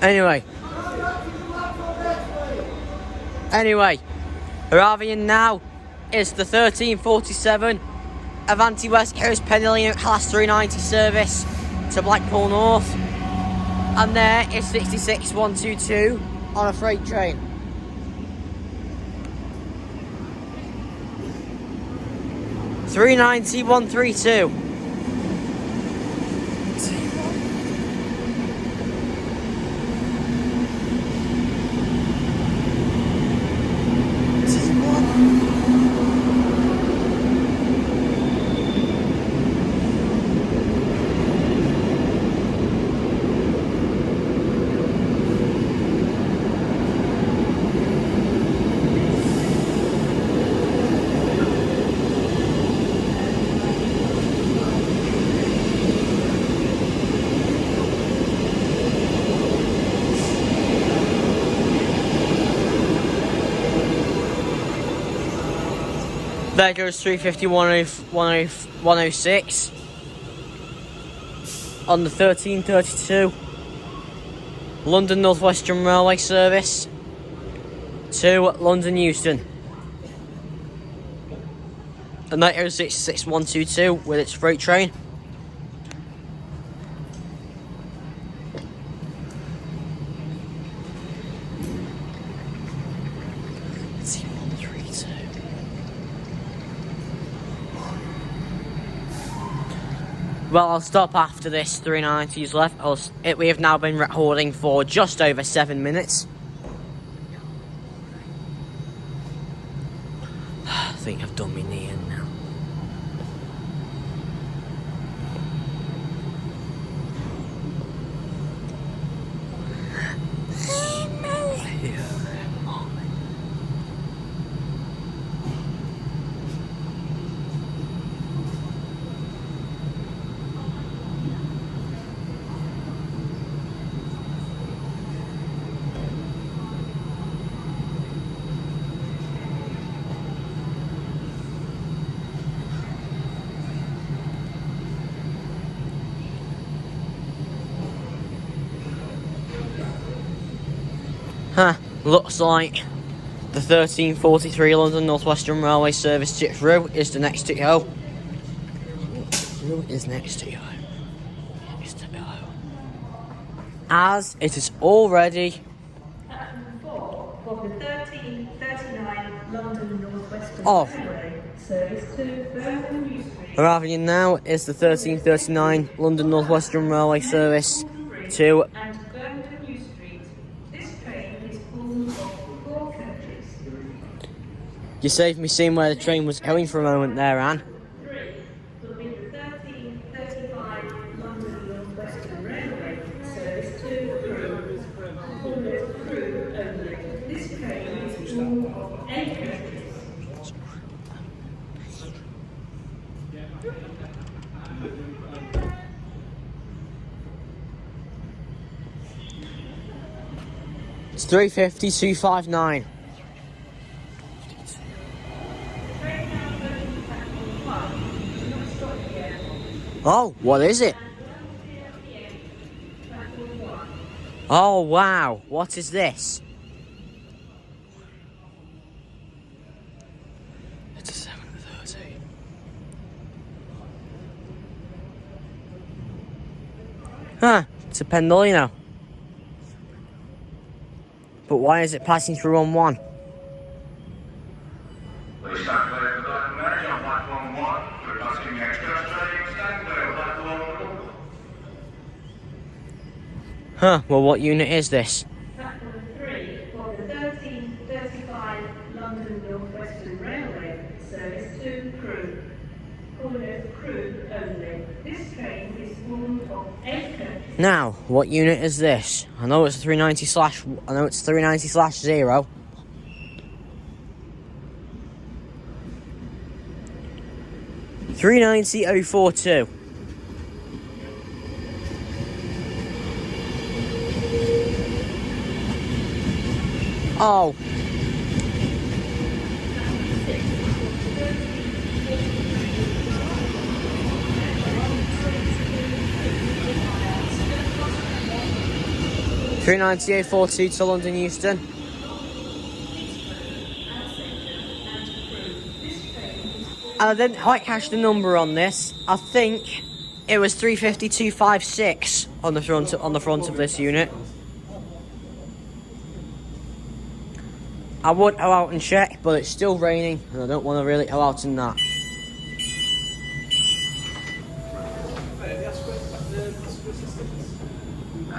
Anyway, arriving in now is the 1347 Avanti West Coast Penillion Class 390 service to Blackpool North. And there is 66122 on a freight train. (390-132). There goes 350 106 on the 1332 London North Western Railway service to London Euston. The 906 6122 with its freight train. Well, I'll stop after this 390's left. We have now been recording for just over 7 minutes. I think I've done my knee in now. Looks like the 1343 London North Western Railway service to Kidsgrove is the next to go. Who is next to go? As it is already Platform 4 of the 1339 London North Western off. Railway service to Birmingham New Street. Arriving in now is the 1339 London North Western Railway service to And Birmingham New Street. This train is full of 4 coaches. You saved me seeing where the train was going for a moment there, Anne. 3 will be the 1335 London North Western Railway service to Crewe. Corner Crewe only. This train is full of 8 coaches. It's 350 259. Oh, what is it? Oh wow, what is this? It's a 7:30. Huh, it's a Pendolino. But why is it passing through on 1? Please stand clear of the dark edge on platform 1. We're passing express train. Stand clear of platform 1. Huh, well what unit is this? Platform 3 for the 1335 London North Western Railway service to Crewe. Corner Crewe only. This train is full of 8 coaches. Now, what unit is this? I know it's 390/0. 390-042. Oh. Three 390-042 to London Euston. I didn't quite catch the number on this. I think it was 350-256 on the front of this unit. I would go out and check, but it's still raining, and I don't want to really go out in that.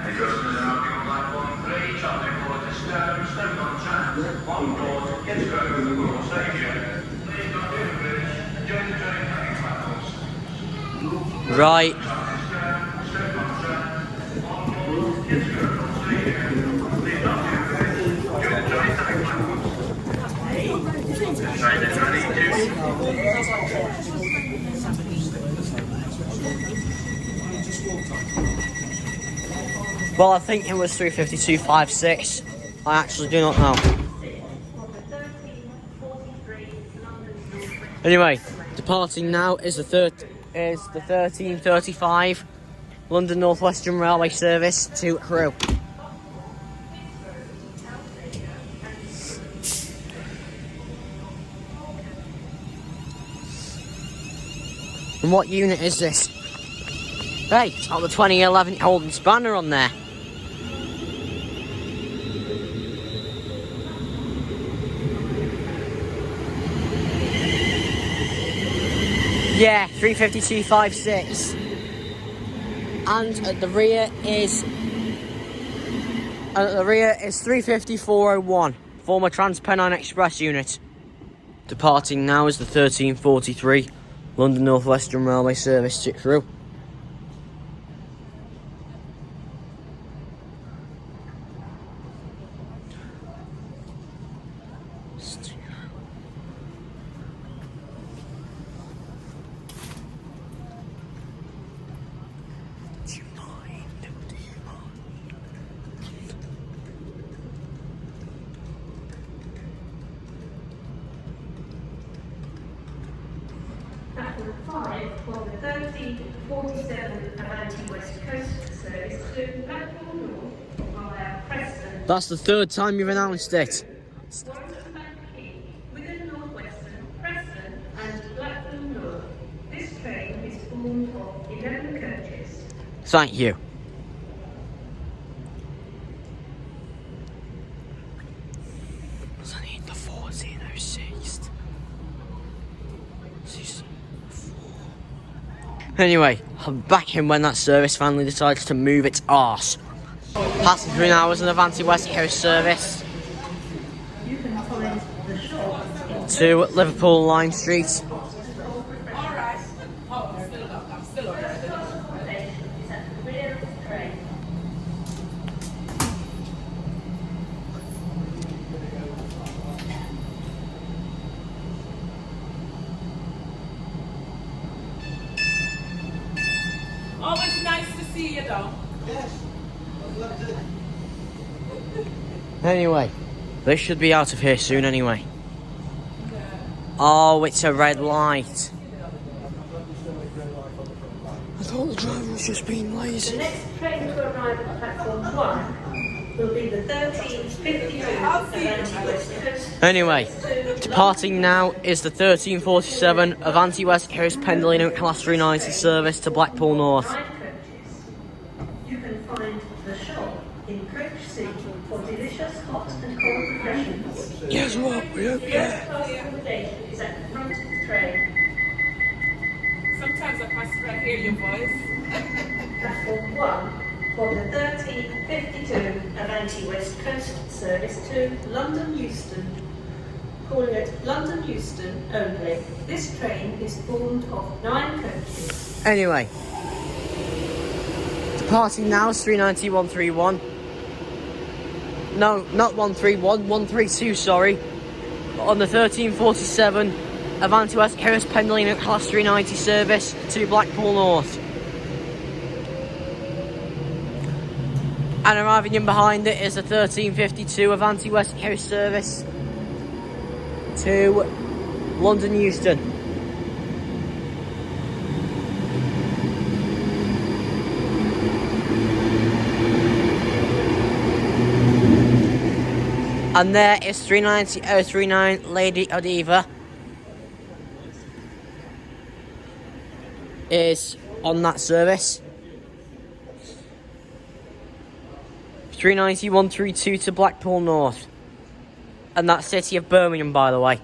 Any customers arriving on platform 3, travelling forward to Stoke on track, on board Kidsgrove Rural Station. Please don't do the bridge and join the train coming platforms. Right. Stoke on track, on board Kidsgrove Rural Station. Please don't do the bridge and join the train coming platforms. The train is ready to... Well, I think it was 350-256. I actually do not know. 6 for the 1343 London North Western Anyway, departing now is the 1335 London North Western Railway service to Crewe. And what unit is this? Hey, it's got the 2011 Holden Spanner on there. Yeah, 35256. And at the rear is 35401, former Trans-Pennine Express unit. Departing now is the 1343 London North Western Railway service to Crewe. Platform 5 for the 1347 Avanti West Coast service to Blackpool North via Preston. That's the third time you've announced it. Within North Western, Preston and Blackpool North. This train is formed of 11 coaches. Thank you. I need the 1406. Anyway, I'm back in when that service finally decides to move its arse. Passing through now is an Avanti West Coast service to Liverpool Lime Street. Always nice to see you, though. Anyway, they should be out of here soon anyway. Oh, it's a red light. I thought the driver was just being The lazy. next train to arrive at platform 1 will be the 1352 Avanti West Coast. Anyway, departing now is the 1347 Avanti West Coast Pendolino Class 390 service to Blackpool North. 9 coaches. You can find the shop in Coach C for delicious hot and cold refreshments. Yes, what? We don't First care. class accommodation is at the front of the train. Sometimes I pass through and hear your voice. Platform 1 for the 1352 Avanti West Coast service to London Euston. Calling it London Euston only. This train is formed of 9 coaches. Anyway, departing now is 39131. No, not 131, 132, sorry. On the 1347 Avanti West Coast Pendolino Class 390 service to Blackpool North. And arriving in behind it is the 1352 Avanti West Coast service to London Euston. And there is 39039 Lady Odiva is on that service. 39132 to Blackpool North. And that's City of Birmingham, by the way.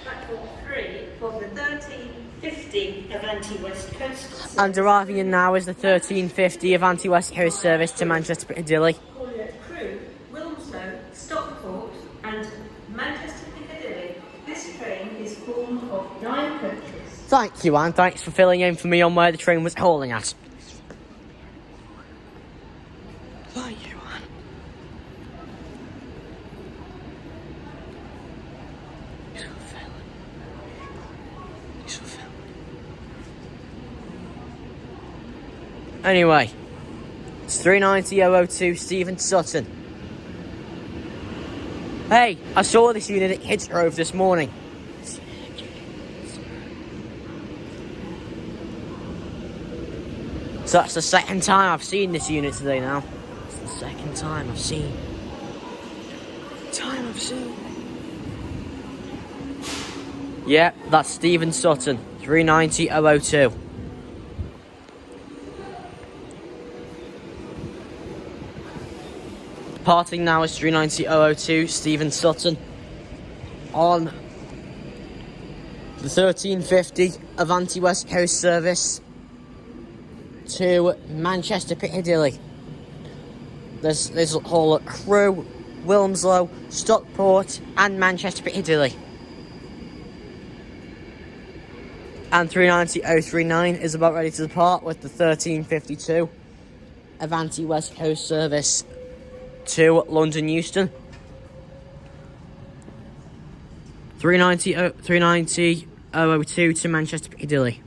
Platform 3 for the 1350 Avanti West Coast service. And arriving in now is the 1350 Avanti West Coast service to Manchester Piccadilly. Calling at Crewe, Wilmslow, Stockport and Manchester Piccadilly. This train is formed of 9 coaches. Thank you, Anne. Thanks for filling in for me on where the train was hauling at. Thank you, Anne. Anyway, it's 39002 Stephen Sutton. Hey, I saw this unit at Kidsgrove this morning. So that's the second time I've seen this unit today now. It's the second time I've seen. Yeah, that's Stephen Sutton, 390,002. Departing now is 390,002, Stephen Sutton, on the 1350 Avanti West Coast service to Manchester Piccadilly. There's a whole at Crewe, Wilmslow, Stockport and Manchester Piccadilly. And 390,039 is about ready to depart with the 1352 Avanti West Coast service to London Euston. 390,002 to Manchester Piccadilly.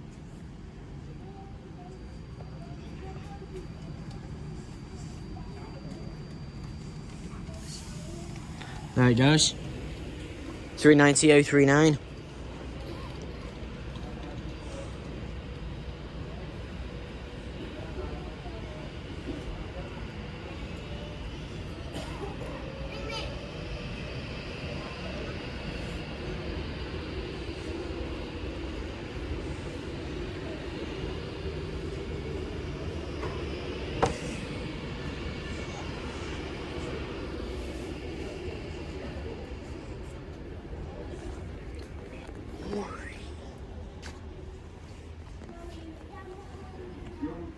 There it goes. 390,039.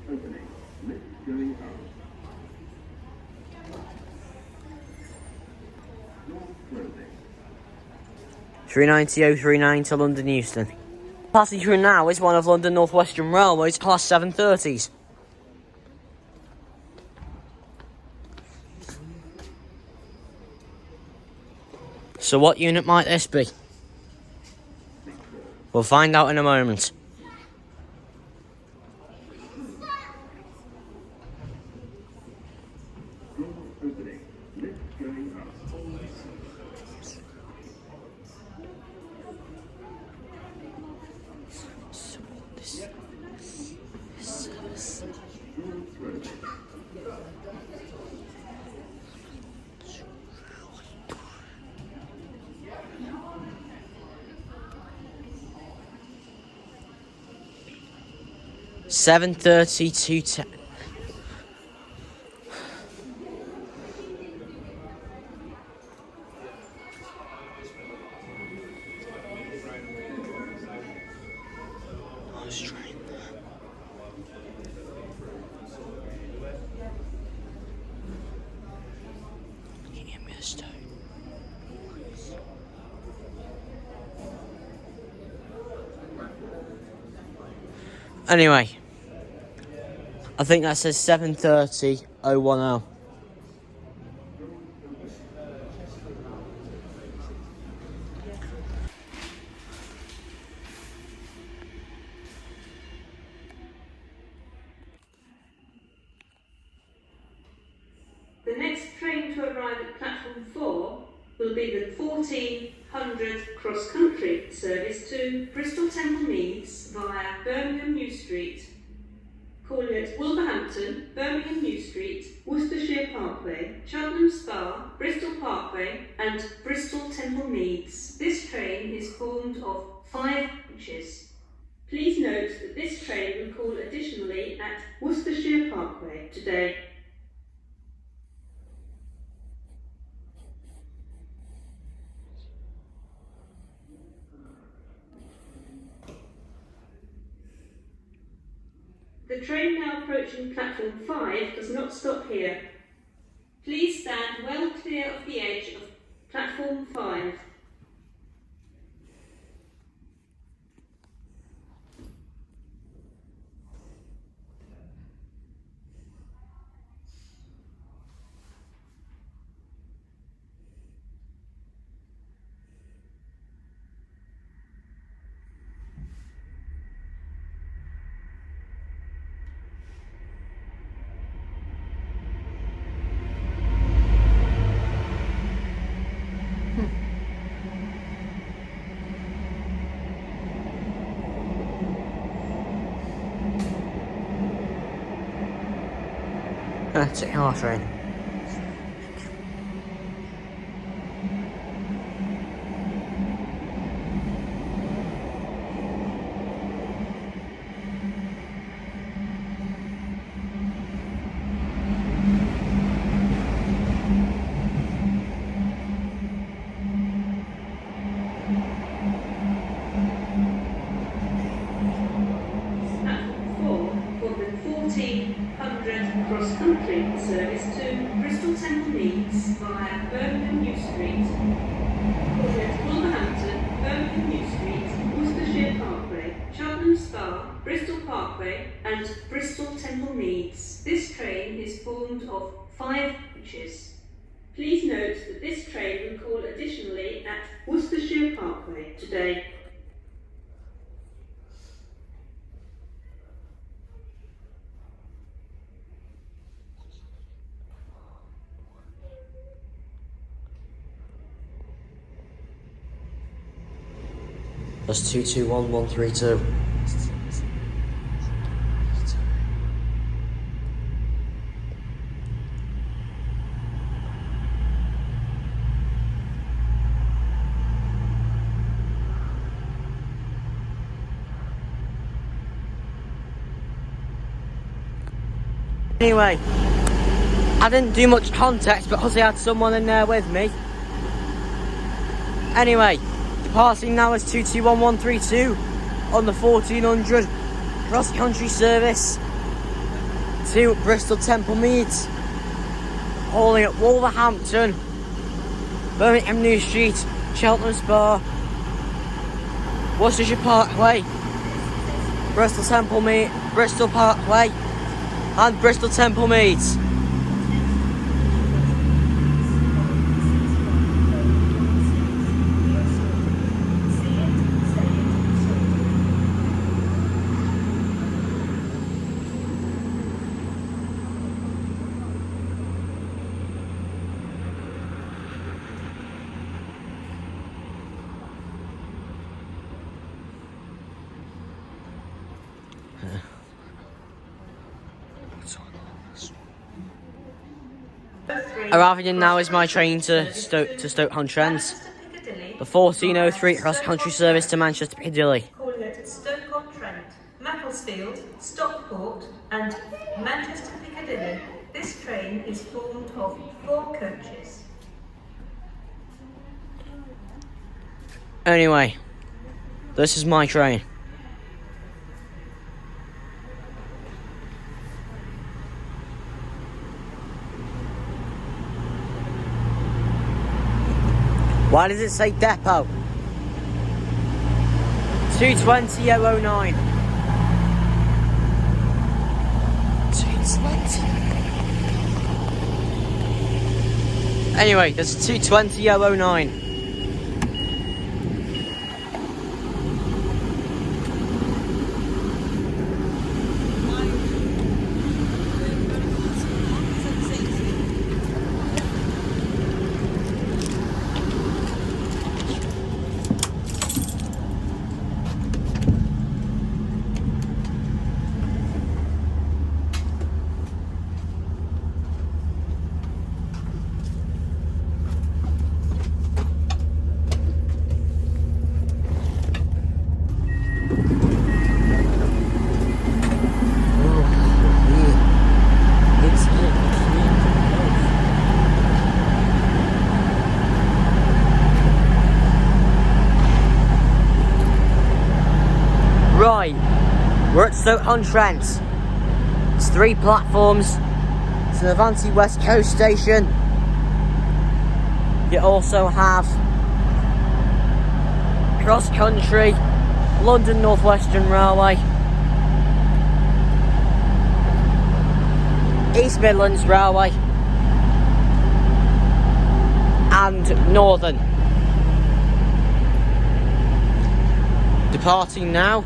Opening. Lift going up. Door closing. 390,039 to London Euston. Passing through now is one of London North Western Railway's Class 730s. So what unit might this be? We'll find out in a moment. Door opening. Lift going up. Door closing. 7:30 to 10. Anyway, I think that says 7:30:010. The next train to arrive at platform 4 will be the 1400 cross-country service to Bristol Temple Meads via Birmingham New Street, calling at Wolverhampton, Birmingham New Street, Worcestershire Parkway, Cheltenham Spa, Bristol Parkway and Bristol Temple Meads. This train is formed of 5 coaches. Please note that this train will call additionally at Worcestershire Parkway today. The train now approaching platform 5 does not stop here. Please stand well clear of the edge of platform 5. Take our train. Cross-country service to Bristol Temple Meads via Birmingham New Street. At Wolverhampton, Birmingham New Street, Worcestershire Parkway, Cheltenham Spa, Bristol Parkway and Bristol Temple Meads. This train is formed of 5 coaches. Please note that this train will call additionally at Worcestershire Parkway today. That's 221132. Anyway, I didn't do much context because I had someone in there with me. Anyway, departing now is 221132 on the 1400 cross-country service to Bristol Temple Meads, hauling at Wolverhampton, Birmingham New Street, Cheltenham Spa, Worcestershire Parkway, Bristol Temple Meads, Bristol Parkway and Bristol Temple Meads. Arriving now is my train to Stoke-on-Trent. The 1403 cross-country service to Manchester Piccadilly. Calling at Stoke-on-Trent, Macclesfield, Stockport and Manchester Piccadilly. This train is formed of 4 coaches. Anyway, this is my train. Why does it say depot? 22009. 220. Anyway, there's 22009. Right, we're at Stoke-on-Trent. It's 3 platforms. It's an Avanti West Coast station. You also have Cross Country, London North Western Railway, East Midlands Railway and Northern. Departing now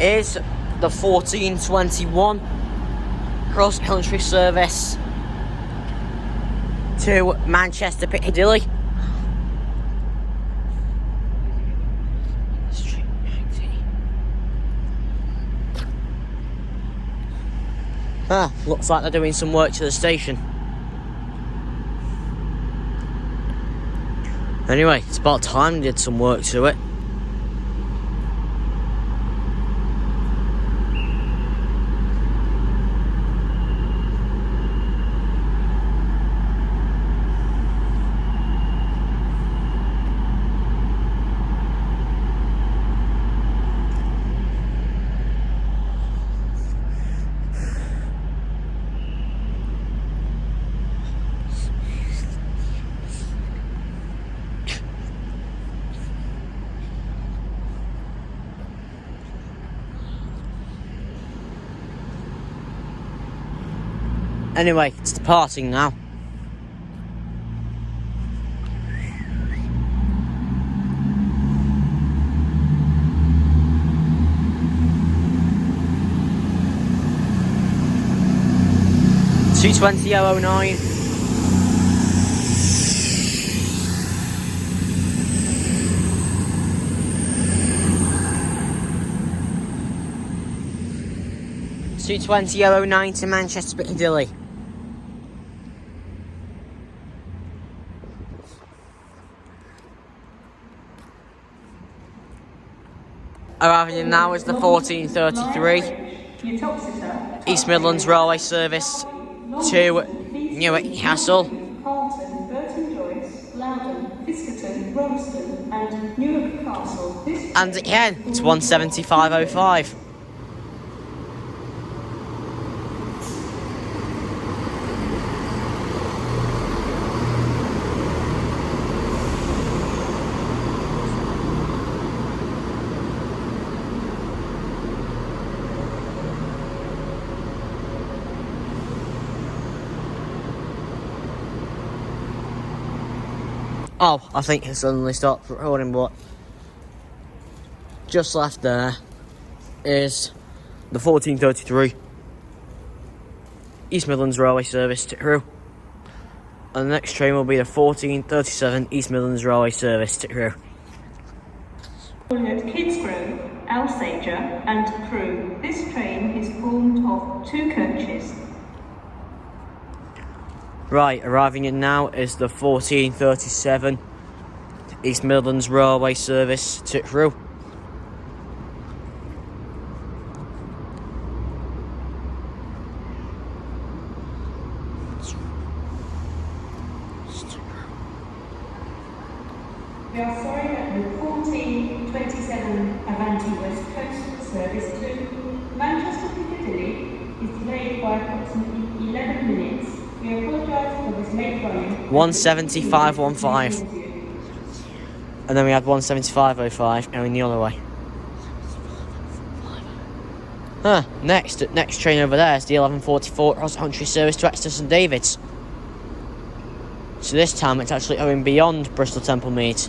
is the 1421 cross-country service to Manchester Piccadilly. Ah, looks like they're doing some work to the station. Anyway, it's about time they did some work to it. Anyway, it's departing now. (2:20:09). (2:20:09) to Manchester Piccadilly. Arriving now is the 14:33 East Midlands Railway service to Newark Castle. Carlton, Burton Joyce, Loudon, Fiskerton, Royston and Newark Castle. And again, it's 1:75:05. Oh, I think it suddenly stopped recording, but just left there is the 14:33 East Midlands Railway service to Crewe. And the next train will be the 14:37 East Midlands Railway service to Crewe. Calling at Kidsgrove, Alsager and Crewe. This train is formed of 2 coaches. Right, arriving in now is the 14:37 East Midlands Railway service to Crewe. We are sorry that the 14:27 Avanti West Coast service to Manchester Piccadilly is delayed by approximately 11 minutes. We apologise for this late running. 1:75:15. And then we had 1:75:05 going the other way. Next train over there is the 11:44 cross country service to Exeter St David's. So this time it's actually going beyond Bristol Temple Mead.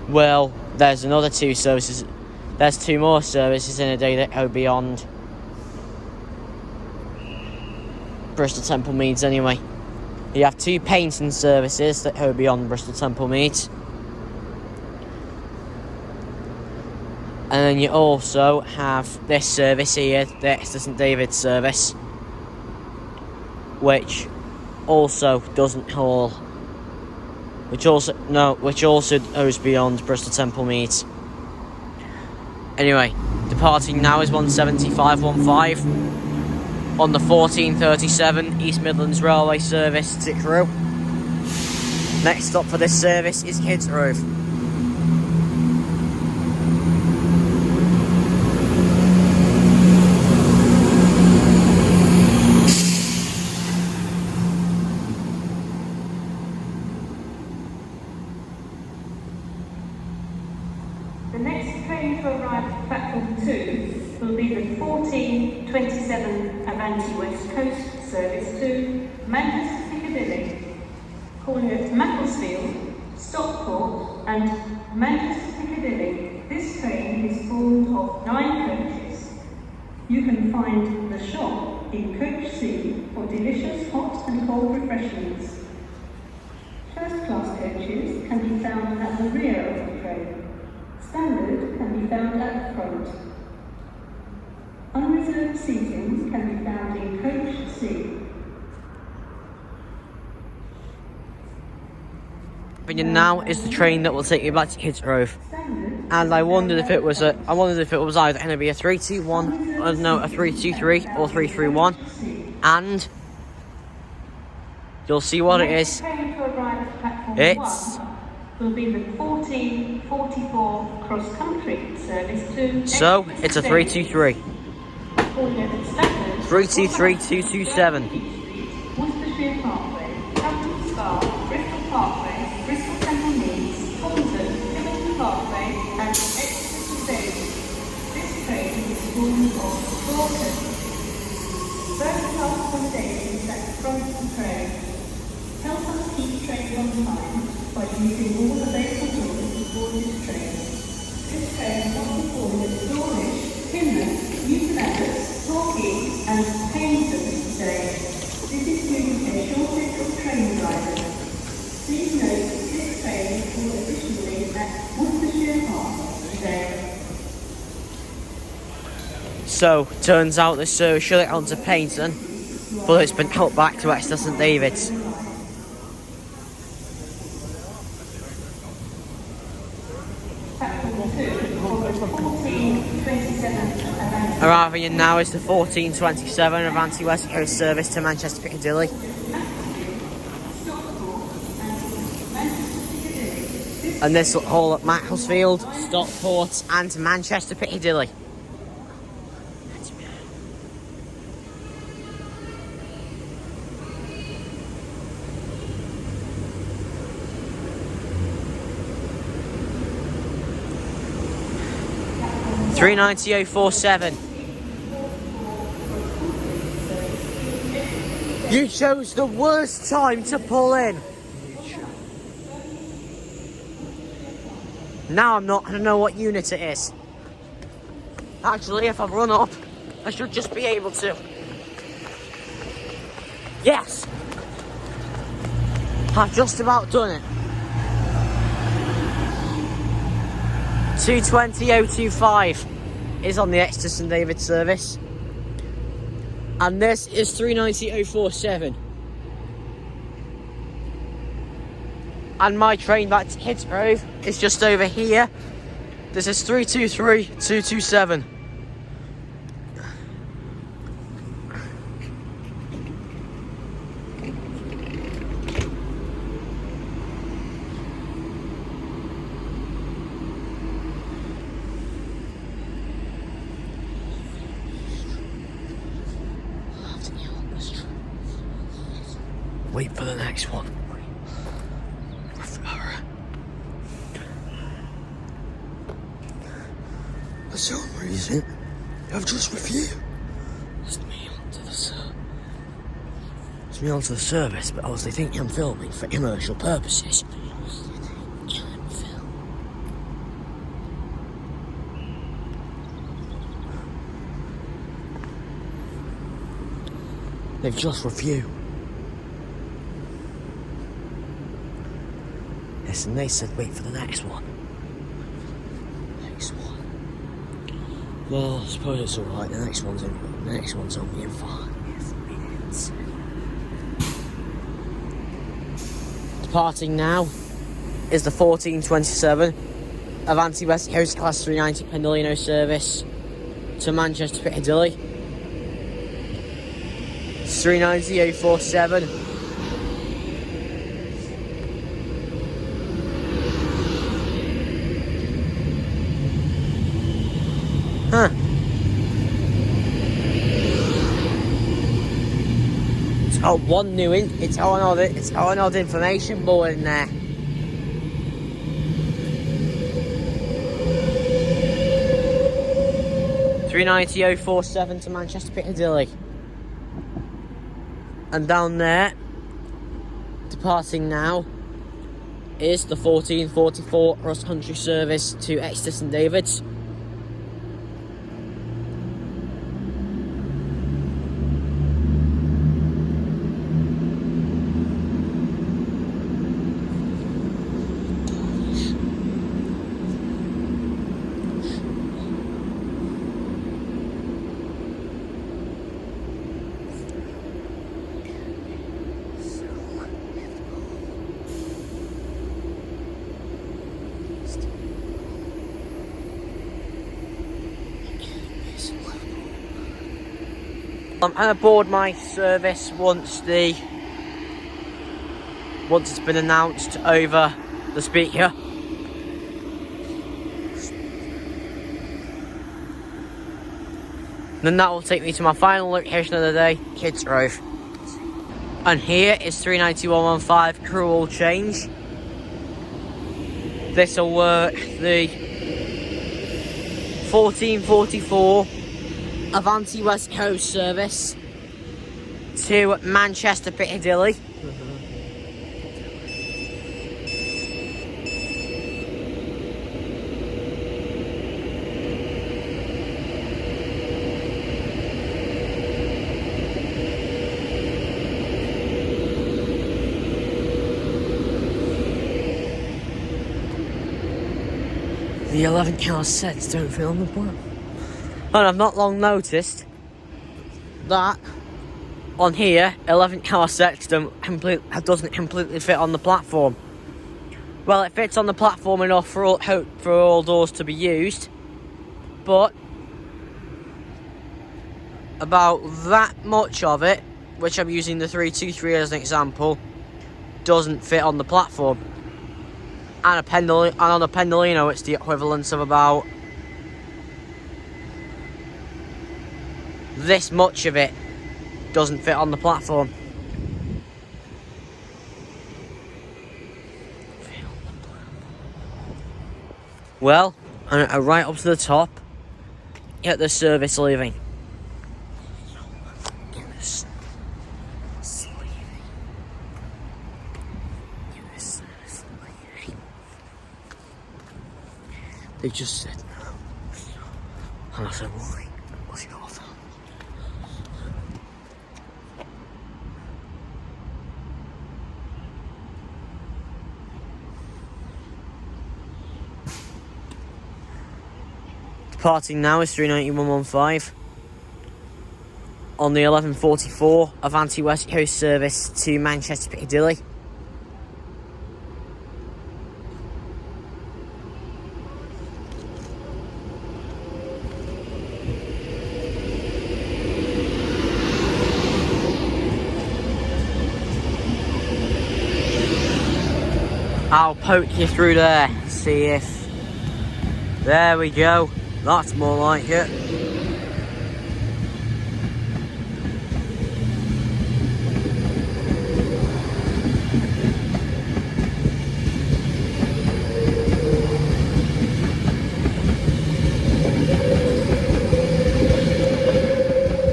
Well, there's another 2 services. There's 2 more services in a day that go beyond Bristol Temple Meads anyway. You have 2 Paignton services that go beyond Bristol Temple Meads. And then you also have this service here, the Exeter St David's service, which also doesn't haul, which also goes beyond Bristol Temple Meads. Anyway, departing now is 1:75:15 on the 14:37 East Midlands Railway service to Crewe. Next stop for this service is Kidsgrove. The next train to arrive at platform 2 will be the 14:27 Avanti West Coast service to Manchester Piccadilly. Calling at Macclesfield, Stockport and Manchester Piccadilly. This train is formed of 9 coaches. You can find the shop in Coach C for delicious hot and cold refreshments. First class coaches can be found at the rear of the train. Standard can be found at the front. Unreserved reserved seating can be found in Coach C. Now is the train that will take you back to Kidsgrove. And I wondered if it was either going to be a 321, a 323 or 331. And you'll see what it is. It's will be the 1444 cross-country service to... So, it's a 323. 323 227. Worcestershire Parkway, Camden Spa, Bristol Parkway, Bristol Temple Meads, Taunton, Hillingdon Parkway, and Exeter Station. This train is formed of Taunton. First-class accommodations at the front of the train. Help us keep trains on time by using all available doors to board this train. This train is often formed at Dawlish, Plymouth, Newton Abbot, Torquay, and Painston today. This is due to a shortage of train drivers. Please note that this train is called additionally at Worcestershire Park today. So, turns out this service should get on to Painston, but it's been cut back to Exeter St David's. Arriving in now is the 1427 Avanti West Coast service to Manchester Piccadilly. And this will haul at Macclesfield, Stockport and Manchester Piccadilly. $390.047. You chose the worst time to pull in. Now I don't know what unit it is. Actually, if I run up, I should just be able to. Yes! I've just about done it. 220.025 is on the Exeter St David's service. And this is 390.047. And my train back to Kidsgrove is just over here. This is 323.227. Wait for the next one. For some reason, I've just refused. It's me onto the service, but obviously think I'm filming for commercial purposes. They've just refused. Yes, and they said wait for the next one. Well, I suppose it's alright. The next one's only in 5 minutes. Departing now is the 1427 Avanti West Coast Class 390 Pendolino service to Manchester Piccadilly. 390.047. Huh. It's got one new it's got an odd information board in there. $390.047 to Manchester Piccadilly. And down there, departing now, is the 1444 cross country service to Exeter St David's. I'm going to board my service once it's been announced over the speaker. Then that will take me to my final location of the day, Kidsgrove. And here is 39115 crew all change. This will work the 1444 Avanti West Coast service to Manchester Piccadilly. The 11-hour sets don't fit on the plan. And I've not long noticed that on here, 11-hour sets doesn't completely fit on the platform. Well, it fits on the platform enough for all doors to be used, but about that much of it, which I'm using the 323 as an example, doesn't fit on the platform. And on a Pendolino, it's the equivalent of about this much of it doesn't fit on the platform. Well, I'm right up to the top. Get the service leaving. They just said no. And I said, why? What's your offer? Departing now is 39115 on the 1144 Avanti West Coast service to Manchester Piccadilly. I'll poke you through there, see if... There we go. That's more like it.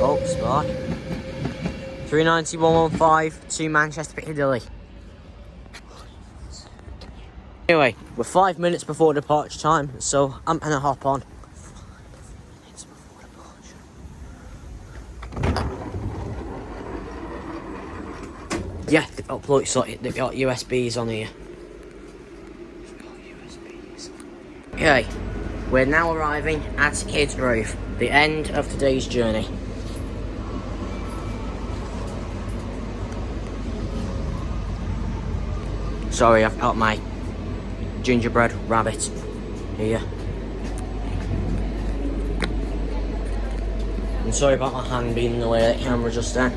Oh, spark. 39115 to Manchester Piccadilly. Anyway, we're 5 minutes before departure time, so I'm gonna hop on. 5 minutes before departure. Yeah, they've got USBs on here. Okay, we're now arriving at Kidsgrove, the end of today's journey. Sorry, I've got my gingerbread rabbit here. I'm sorry about my hand being in the way of the camera just then.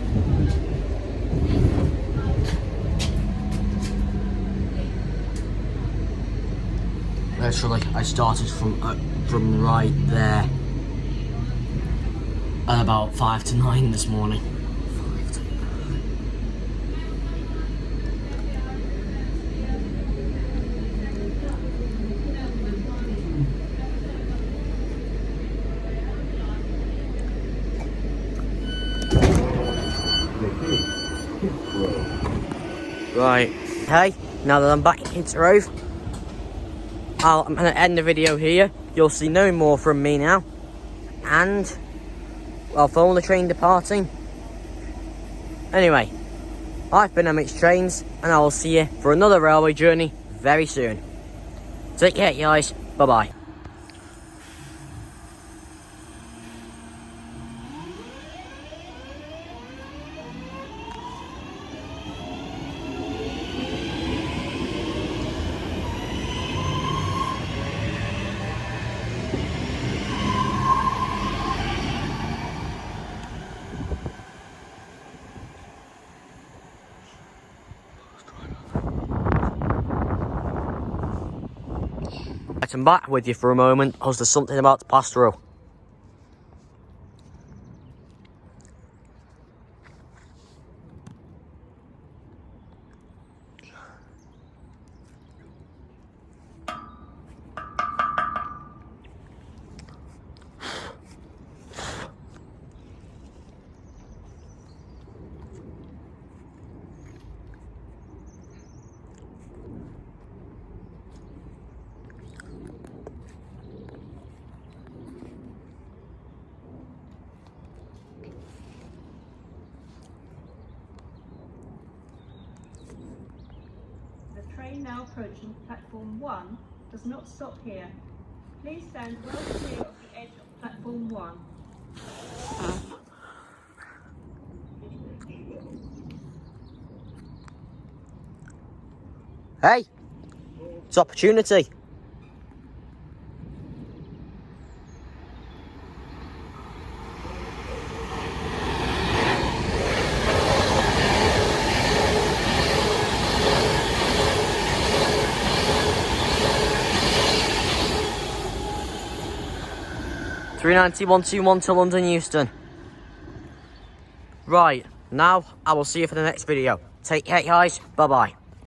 Literally, I started from right there at about 5 to 9 this morning. Right, hey, now that I'm back at Kidsgrove, I'm going to end the video here. You'll see no more from me now. And I'll follow the train departing. Anyway, I've been MH Trains, and I will see you for another railway journey very soon. Take care, guys. Bye-bye. Right, I'm back with you for a moment, because there's something about to pass through. The train now approaching platform 1 does not stop here. Please stand well clear of the edge of platform 1. Hey, it's opportunity. (390-121) to London Euston. Right, now I will see you for the next video. Take care, guys. Bye-bye.